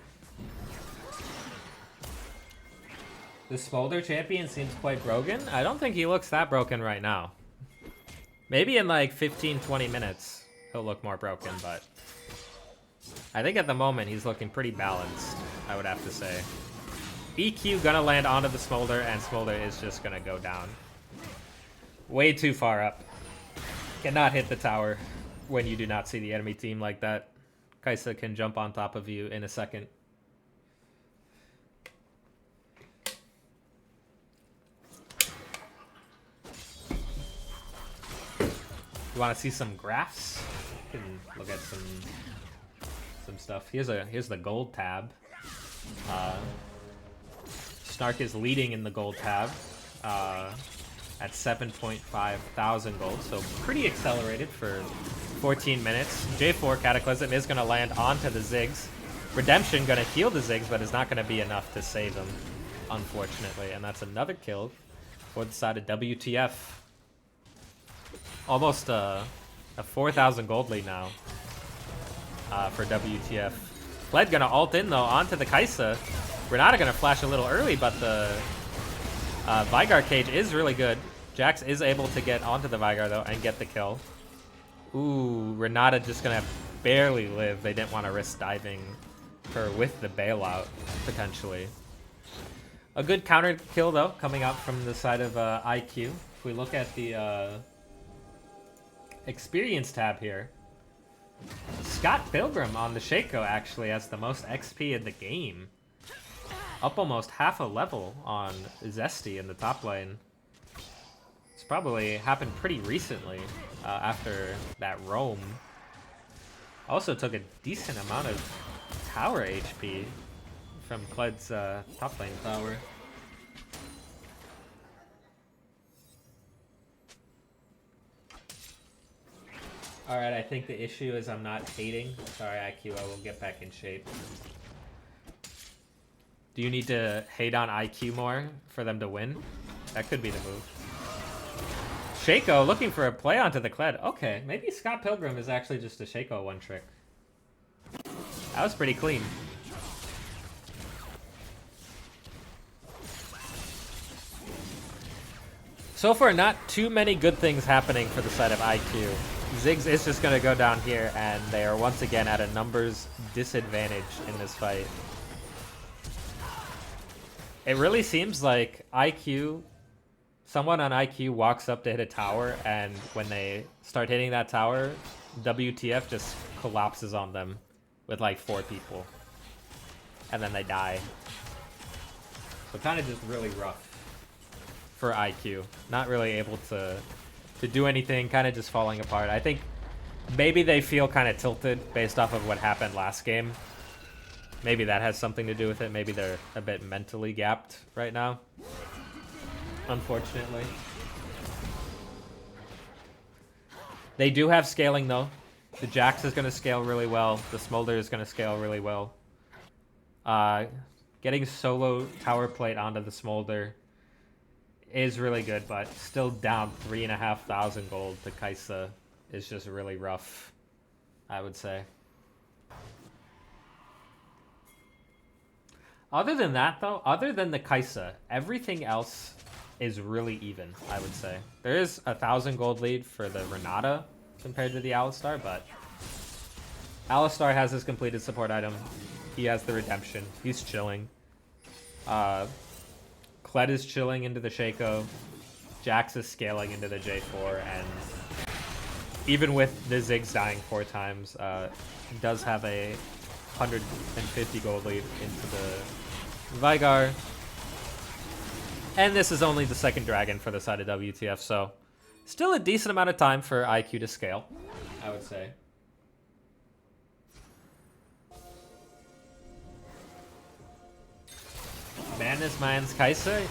The Smolder champion seems quite broken. I don't think he looks that broken right now. Maybe in like 15-20 minutes he'll look more broken, but I think at the moment he's looking pretty balanced, I would have to say. EQ gonna land onto the Smolder, and Smolder is just gonna go down. Way too far up. Cannot hit the tower when you do not see the enemy team like that. Kai'Sa can jump on top of you in a second. You want to see some graphs? You can look at some stuff. Here's the gold tab. Snark is leading in the gold tab at 7,500 gold, so pretty accelerated for 14 minutes. J4 Cataclysm is going to land onto the Ziggs. Redemption going to heal the Ziggs, but is not going to be enough to save them, unfortunately. And that's another kill for the side of WTF. Almost a 4,000 gold lead now for WTF. Kled going to ult in, though, onto the Kai'Sa. Renata going to flash a little early, but the Veigar cage is really good. Jax is able to get onto the Veigar, though, and get the kill. Ooh, Renata just going to barely live. They didn't want to risk diving her with the bailout, potentially. A good counter kill, though, coming out from the side of IQ. If we look at the experience tab here, Scott Pilgrim on the Shaco actually has the most XP in the game. Up almost half a level on Zesty in the top lane. It's probably happened pretty recently after that roam. Also took a decent amount of tower HP from Kled's top lane tower. Alright, I think the issue is I'm not hating. Sorry, IQ, I will get back in shape. Do you need to hate on IQ more for them to win? That could be the move. Shaco looking for a play onto the Kled. Okay, maybe Scott Pilgrim is actually just a Shaco one trick. That was pretty clean. So far, not too many good things happening for the side of IQ. Ziggs is just going to go down here, and they are once again at a numbers disadvantage in this fight. It really seems like IQ, someone on IQ walks up to hit a tower, and when they start hitting that tower, WTF just collapses on them with like 4 people. And then they die. So kind of just really rough for IQ. Not really able to do anything, kind of just falling apart. I think maybe they feel kind of tilted based off of what happened last game. Maybe that has something to do with it. Maybe they're a bit mentally gapped right now, unfortunately. They do have scaling, though. The Jax is going to scale really well. The Smolder is going to scale really well. Getting solo tower plate onto the Smolder is really good, but still down 3,500 gold to Kaisa is just really rough, I would say. Other than that, though, other than the Kaisa, everything else is really even, I would say. There is 1,000 gold lead for the Renata compared to the Alistar, but Alistar has his completed support item. He has the Redemption. He's chilling. Kled is chilling into the Shaco. Jax is scaling into the J4, and even with the Ziggs dying 4 times, he does have a 150 gold lead into the Vigar. And this is only the second dragon for the side of WTF, so still a decent amount of time for IQ to scale, I would say. Madness Man's Kaisa?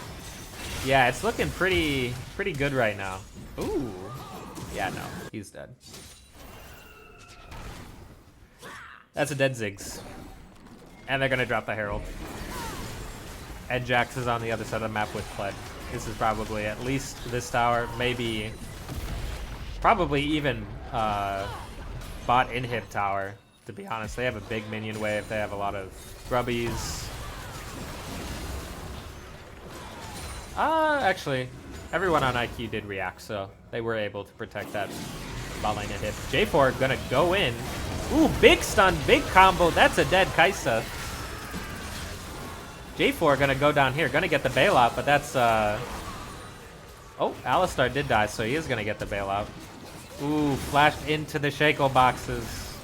Yeah, it's looking pretty good right now. Ooh. Yeah, no, he's dead. That's a dead Ziggs. And they're gonna drop the Herald. And Jax is on the other side of the map with Kled. This is probably at least this tower, maybe, probably even bot inhib tower, to be honest. They have a big minion wave. They have a lot of grubbies. Actually, everyone on IQ did react, so they were able to protect that bot lane inhib. J4 gonna go in. Ooh, big stun, big combo. That's a dead Kaisa. J4 gonna go down here, gonna get the bailout, but that's oh, Alistar did die, so he is gonna get the bailout. Ooh, flashed into the Shaco boxes.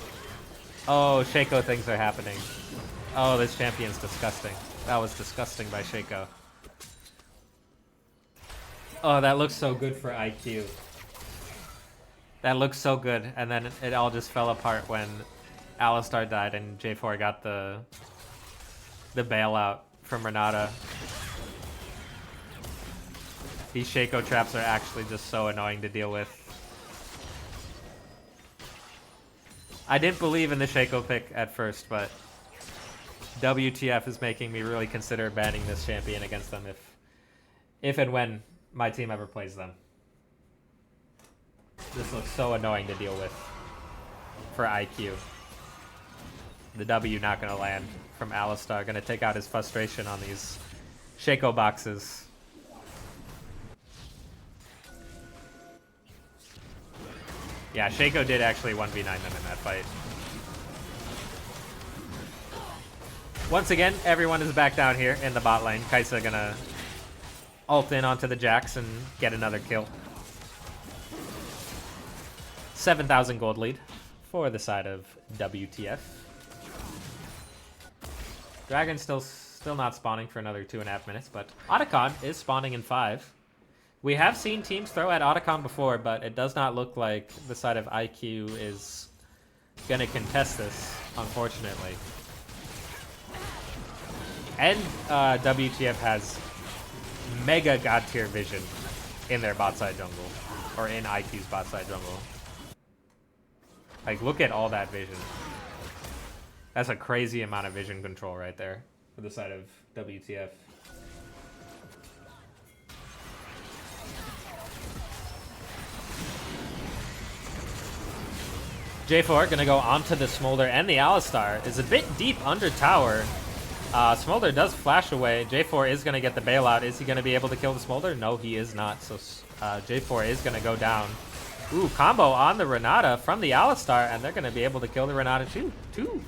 Oh, Shaco things are happening. Oh, this champion's disgusting. That was disgusting by Shaco. Oh, that looks so good for IQ. That looks so good, and then it all just fell apart when Alistar died and J4 got the bailout from Renata. These Shaco traps are actually just so annoying to deal with. I didn't believe in the Shaco pick at first, but WTF is making me really consider banning this champion against them if and when my team ever plays them. This looks so annoying to deal with for IQ. The W not going to land from Alistar. Going to take out his frustration on these Shaco boxes. Yeah, Shaco did actually 1v9 them in that fight. Once again, everyone is back down here in the bot lane. Kaisa going to ult in onto the Jax and get another kill. 7,000 gold lead for the side of WTF. Dragon's still not spawning for another 2.5 minutes, but Otacon is spawning in 5. We have seen teams throw at Otacon before, but it does not look like the side of IQ is gonna contest this, unfortunately. And WTF has mega god tier vision in their bot side jungle, or in IQ's bot side jungle. Like, look at all that vision. That's a crazy amount of vision control right there for the side of WTF. J4 gonna go onto the Smolder, and the Alistar is a bit deep under tower. Smolder does flash away. J4 is gonna get the bailout. Is he gonna be able to kill the Smolder? No, he is not. So J4 is gonna go down. Ooh, combo on the Renata from the Alistar, and they're gonna be able to kill the Renata too. Two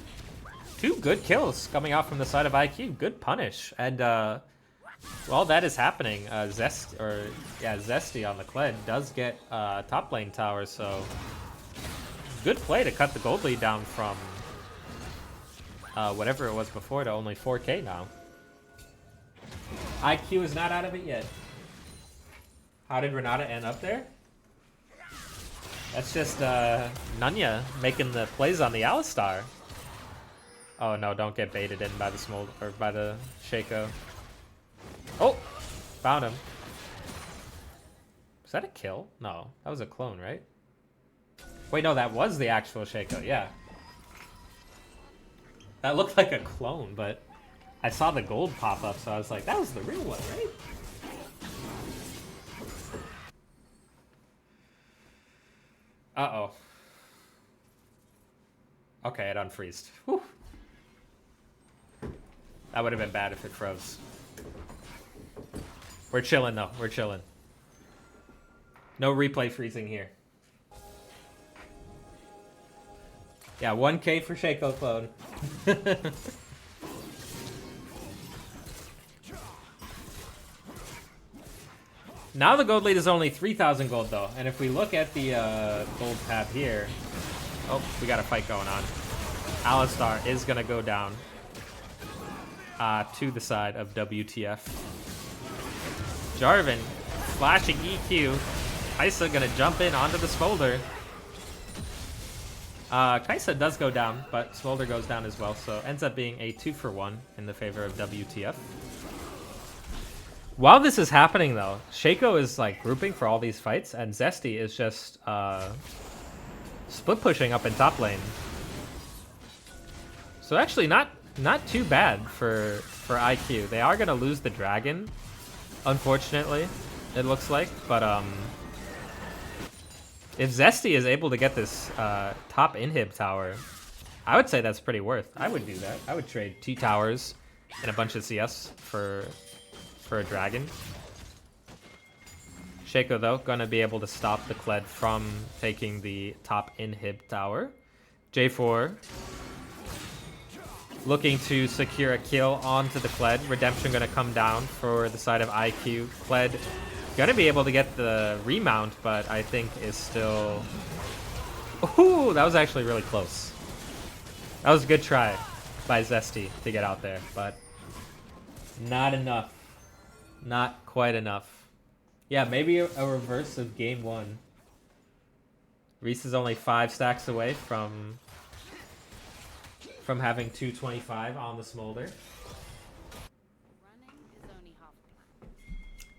good kills coming out from the side of IQ. Good punish. And while that is happening, Zesty on the Kled does get top lane tower, so good play to cut the gold lead down from whatever it was before to only 4K now. IQ is not out of it yet. How did Renata end up there? That's just Nunya making the plays on the Alistar. Oh no, don't get baited in by the Smolder, or by the Shaco. Oh! Found him. Was that a kill? No, that was a clone, right? Wait, no, that was the actual Shaco, yeah. That looked like a clone, but I saw the gold pop up, so I was like, that was the real one, right? Uh-oh. Okay, it unfreezed. Whew. That would have been bad if it froze. We're chilling, though. We're chilling. No replay freezing here. Yeah, 1K for Shaco Clone. Now the gold lead is only 3,000 gold, though. And if we look at the gold tab here... Oh, we got a fight going on. Alistar is going to go down to the side of WTF. Jarvan flashing EQ. Kaisa going to jump in onto the Smolder. Kaisa does go down, but Smolder goes down as well, so ends up being a 2-for-1 in the favor of WTF. While this is happening, though, Shaco is like grouping for all these fights, and Zesty is just split pushing up in top lane. So actually, not too bad for IQ. They are gonna lose the dragon, unfortunately. It looks like, but if Zesty is able to get this top inhib tower, I would say that's pretty worth. I would do that. I would trade 2 towers and a bunch of CS for a dragon. Shaco, though, gonna be able to stop the Kled from taking the top inhib tower. J4 looking to secure a kill onto the Kled. Redemption gonna come down for the side of IQ. Kled gonna be able to get the remount, but I think is still... Ooh, that was actually really close. That was a good try by Zesty to get out there, but not enough. Not quite enough. Yeah, maybe a reverse of game 1. Reese is only 5 stacks away from having 225 on the Smolder.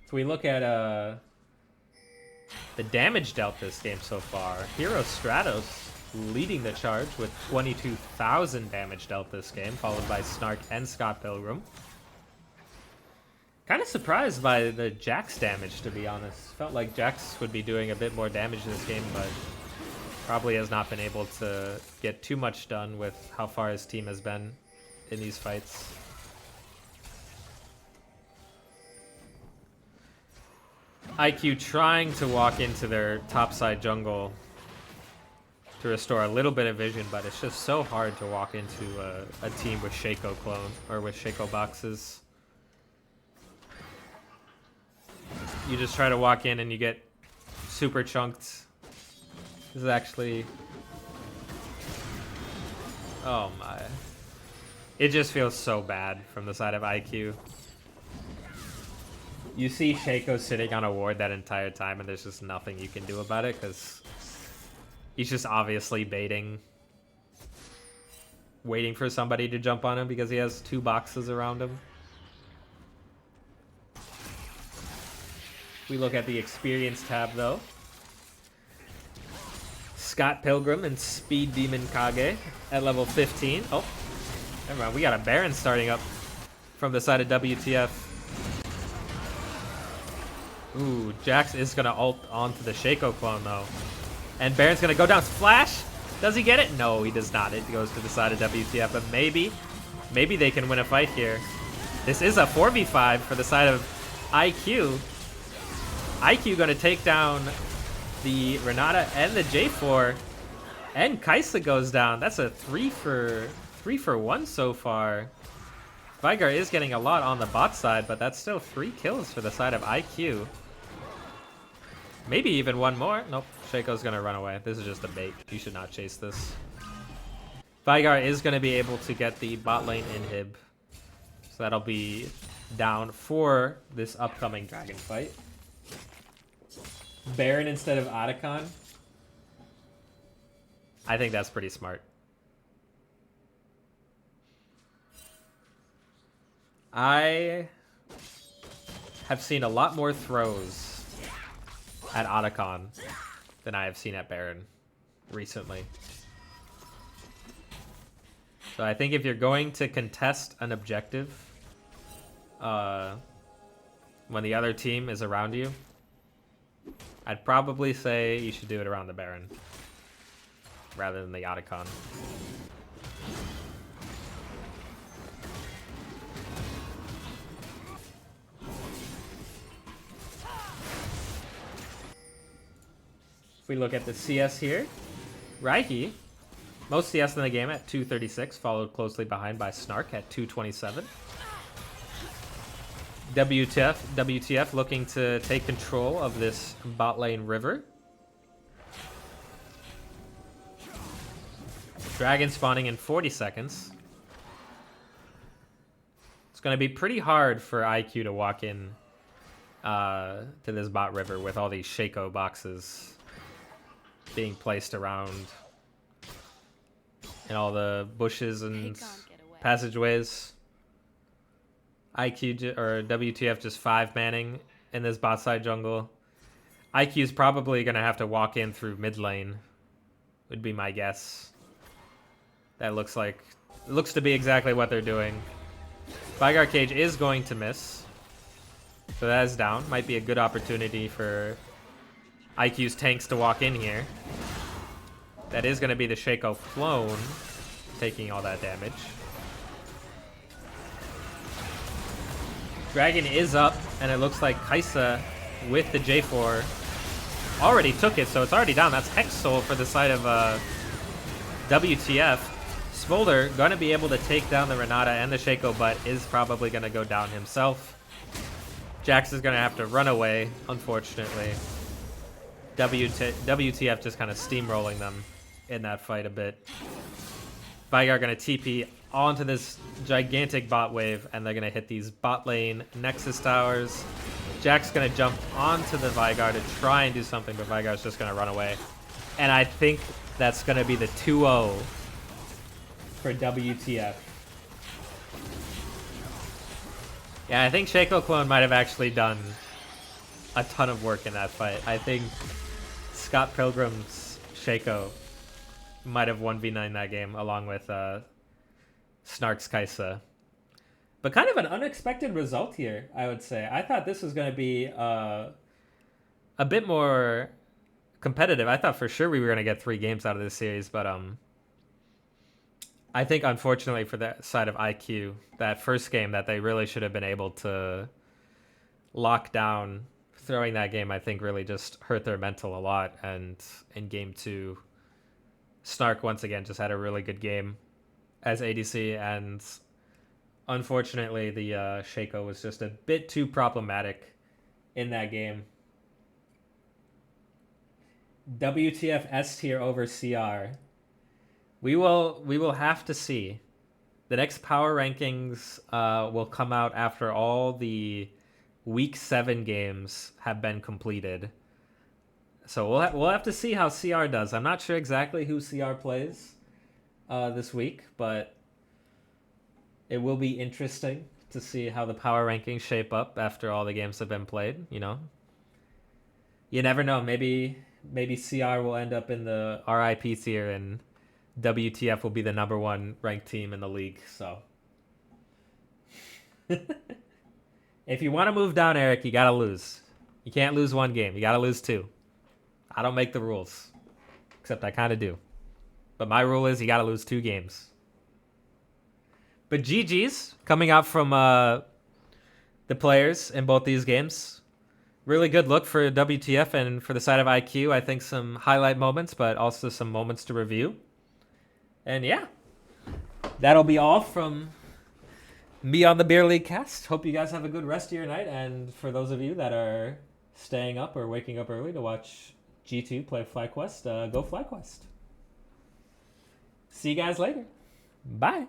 So we look at the damage dealt this game so far. Hero Stratos leading the charge with 22,000 damage dealt this game, followed by Snark and Scott Pilgrim. Kind of surprised by the Jax damage, to be honest. Felt like Jax would be doing a bit more damage this game, but probably has not been able to get too much done with how far his team has been in these fights. IQ trying to walk into their topside jungle to restore a little bit of vision, but it's just so hard to walk into a team with Shaco clone, or with Shaco boxes. You just try to walk in and you get super chunked. This is actually... Oh my. It just feels so bad from the side of IQ. You see Shaco sitting on a ward that entire time and there's just nothing you can do about it because he's just obviously baiting. Waiting for somebody to jump on him because he has 2 boxes around him. We look at the experience tab, though. Scott Pilgrim and Speed Demon Kage at level 15. Oh, never mind. We got a Baron starting up from the side of WTF. Ooh, Jax is going to ult onto the Shaco clone, though. And Baron's going to go down. Flash! Does he get it? No, he does not. It goes to the side of WTF, but maybe they can win a fight here. This is a 4v5 for the side of IQ. IQ gonna take down the Renata and the J4, and Kaisa goes down. That's a 3 for 1 so far. Vigar is getting a lot on the bot side, but that's still 3 kills for the side of IQ. Maybe even 1 more. Nope, Shaco's gonna run away. This is just a bait. You should not chase this. Vigar is gonna be able to get the bot lane inhib, so that'll be down for this upcoming dragon fight. Baron instead of Otacon. I think that's pretty smart. I have seen a lot more throws at Otacon than I have seen at Baron recently. So I think if you're going to contest an objective when the other team is around you, I'd probably say you should do it around the Baron rather than the Otacon. If we look at the CS here, Raiki, most CS in the game at 236, followed closely behind by Snark at 227. WTF looking to take control of this bot lane river. Dragon spawning in 40 seconds. It's going to be pretty hard for IQ to walk in to this bot river with all these Shaco boxes being placed around and all the bushes and passageways. IQ or WTF just 5-manning in this bot side jungle. IQ is probably going to have to walk in through mid lane, would be my guess. That looks to be exactly what they're doing. Vygar Cage is going to miss, so that is down. Might be a good opportunity for IQ's tanks to walk in here. That is going to be the Shaco clone taking all that damage. Dragon is up, and it looks like Kaisa with the J4 already took it, so it's already down. That's Hex Soul for the side of WTF. Smolder going to be able to take down the Renata and the Shaco, but is probably going to go down himself. Jax is going to have to run away, unfortunately. WTF just kind of steamrolling them in that fight a bit. Vygar going to TP onto this gigantic bot wave, and they're going to hit these bot lane Nexus towers. Jack's going to jump onto the Vygar to try and do something, but Vygar's just going to run away. And I think that's going to be the 2-0 for WTF. Yeah, I think Shaco Clone might have actually done a ton of work in that fight. I think Scott Pilgrim's Shaco might have 1v9 that game along with Snark's Kaisa. But kind of an unexpected result here, I would say. I thought this was going to be a bit more competitive. I thought for sure we were going to get 3 games out of this series, but I think unfortunately for that side of IQ, that first game that they really should have been able to lock down, throwing that game I think really just hurt their mental a lot. And in game 2, Snark once again just had a really good game as ADC, and unfortunately the Shaco was just a bit too problematic in that game. WTF S tier over CR. We will have to see. The next power rankings will come out after all the week 7 games have been completed. So we'll have to see how CR does. I'm not sure exactly who CR plays this week, but it will be interesting to see how the power rankings shape up after all the games have been played. You know, you never know. Maybe CR will end up in the RIP tier, and WTF will be the #1 ranked team in the league. So if you want to move down, Eric, you gotta lose. You can't lose 1 game. You gotta lose 2. I don't make the rules, except I kind of do. But my rule is you got to lose 2 games. But GG's coming out from the players in both these games. Really good look for WTF and for the side of IQ. I think some highlight moments, but also some moments to review. And yeah, that'll be all from me on the Beer League cast. Hope you guys have a good rest of your night. And for those of you that are staying up or waking up early to watch G2 play FlyQuest, go FlyQuest. See you guys later. Bye.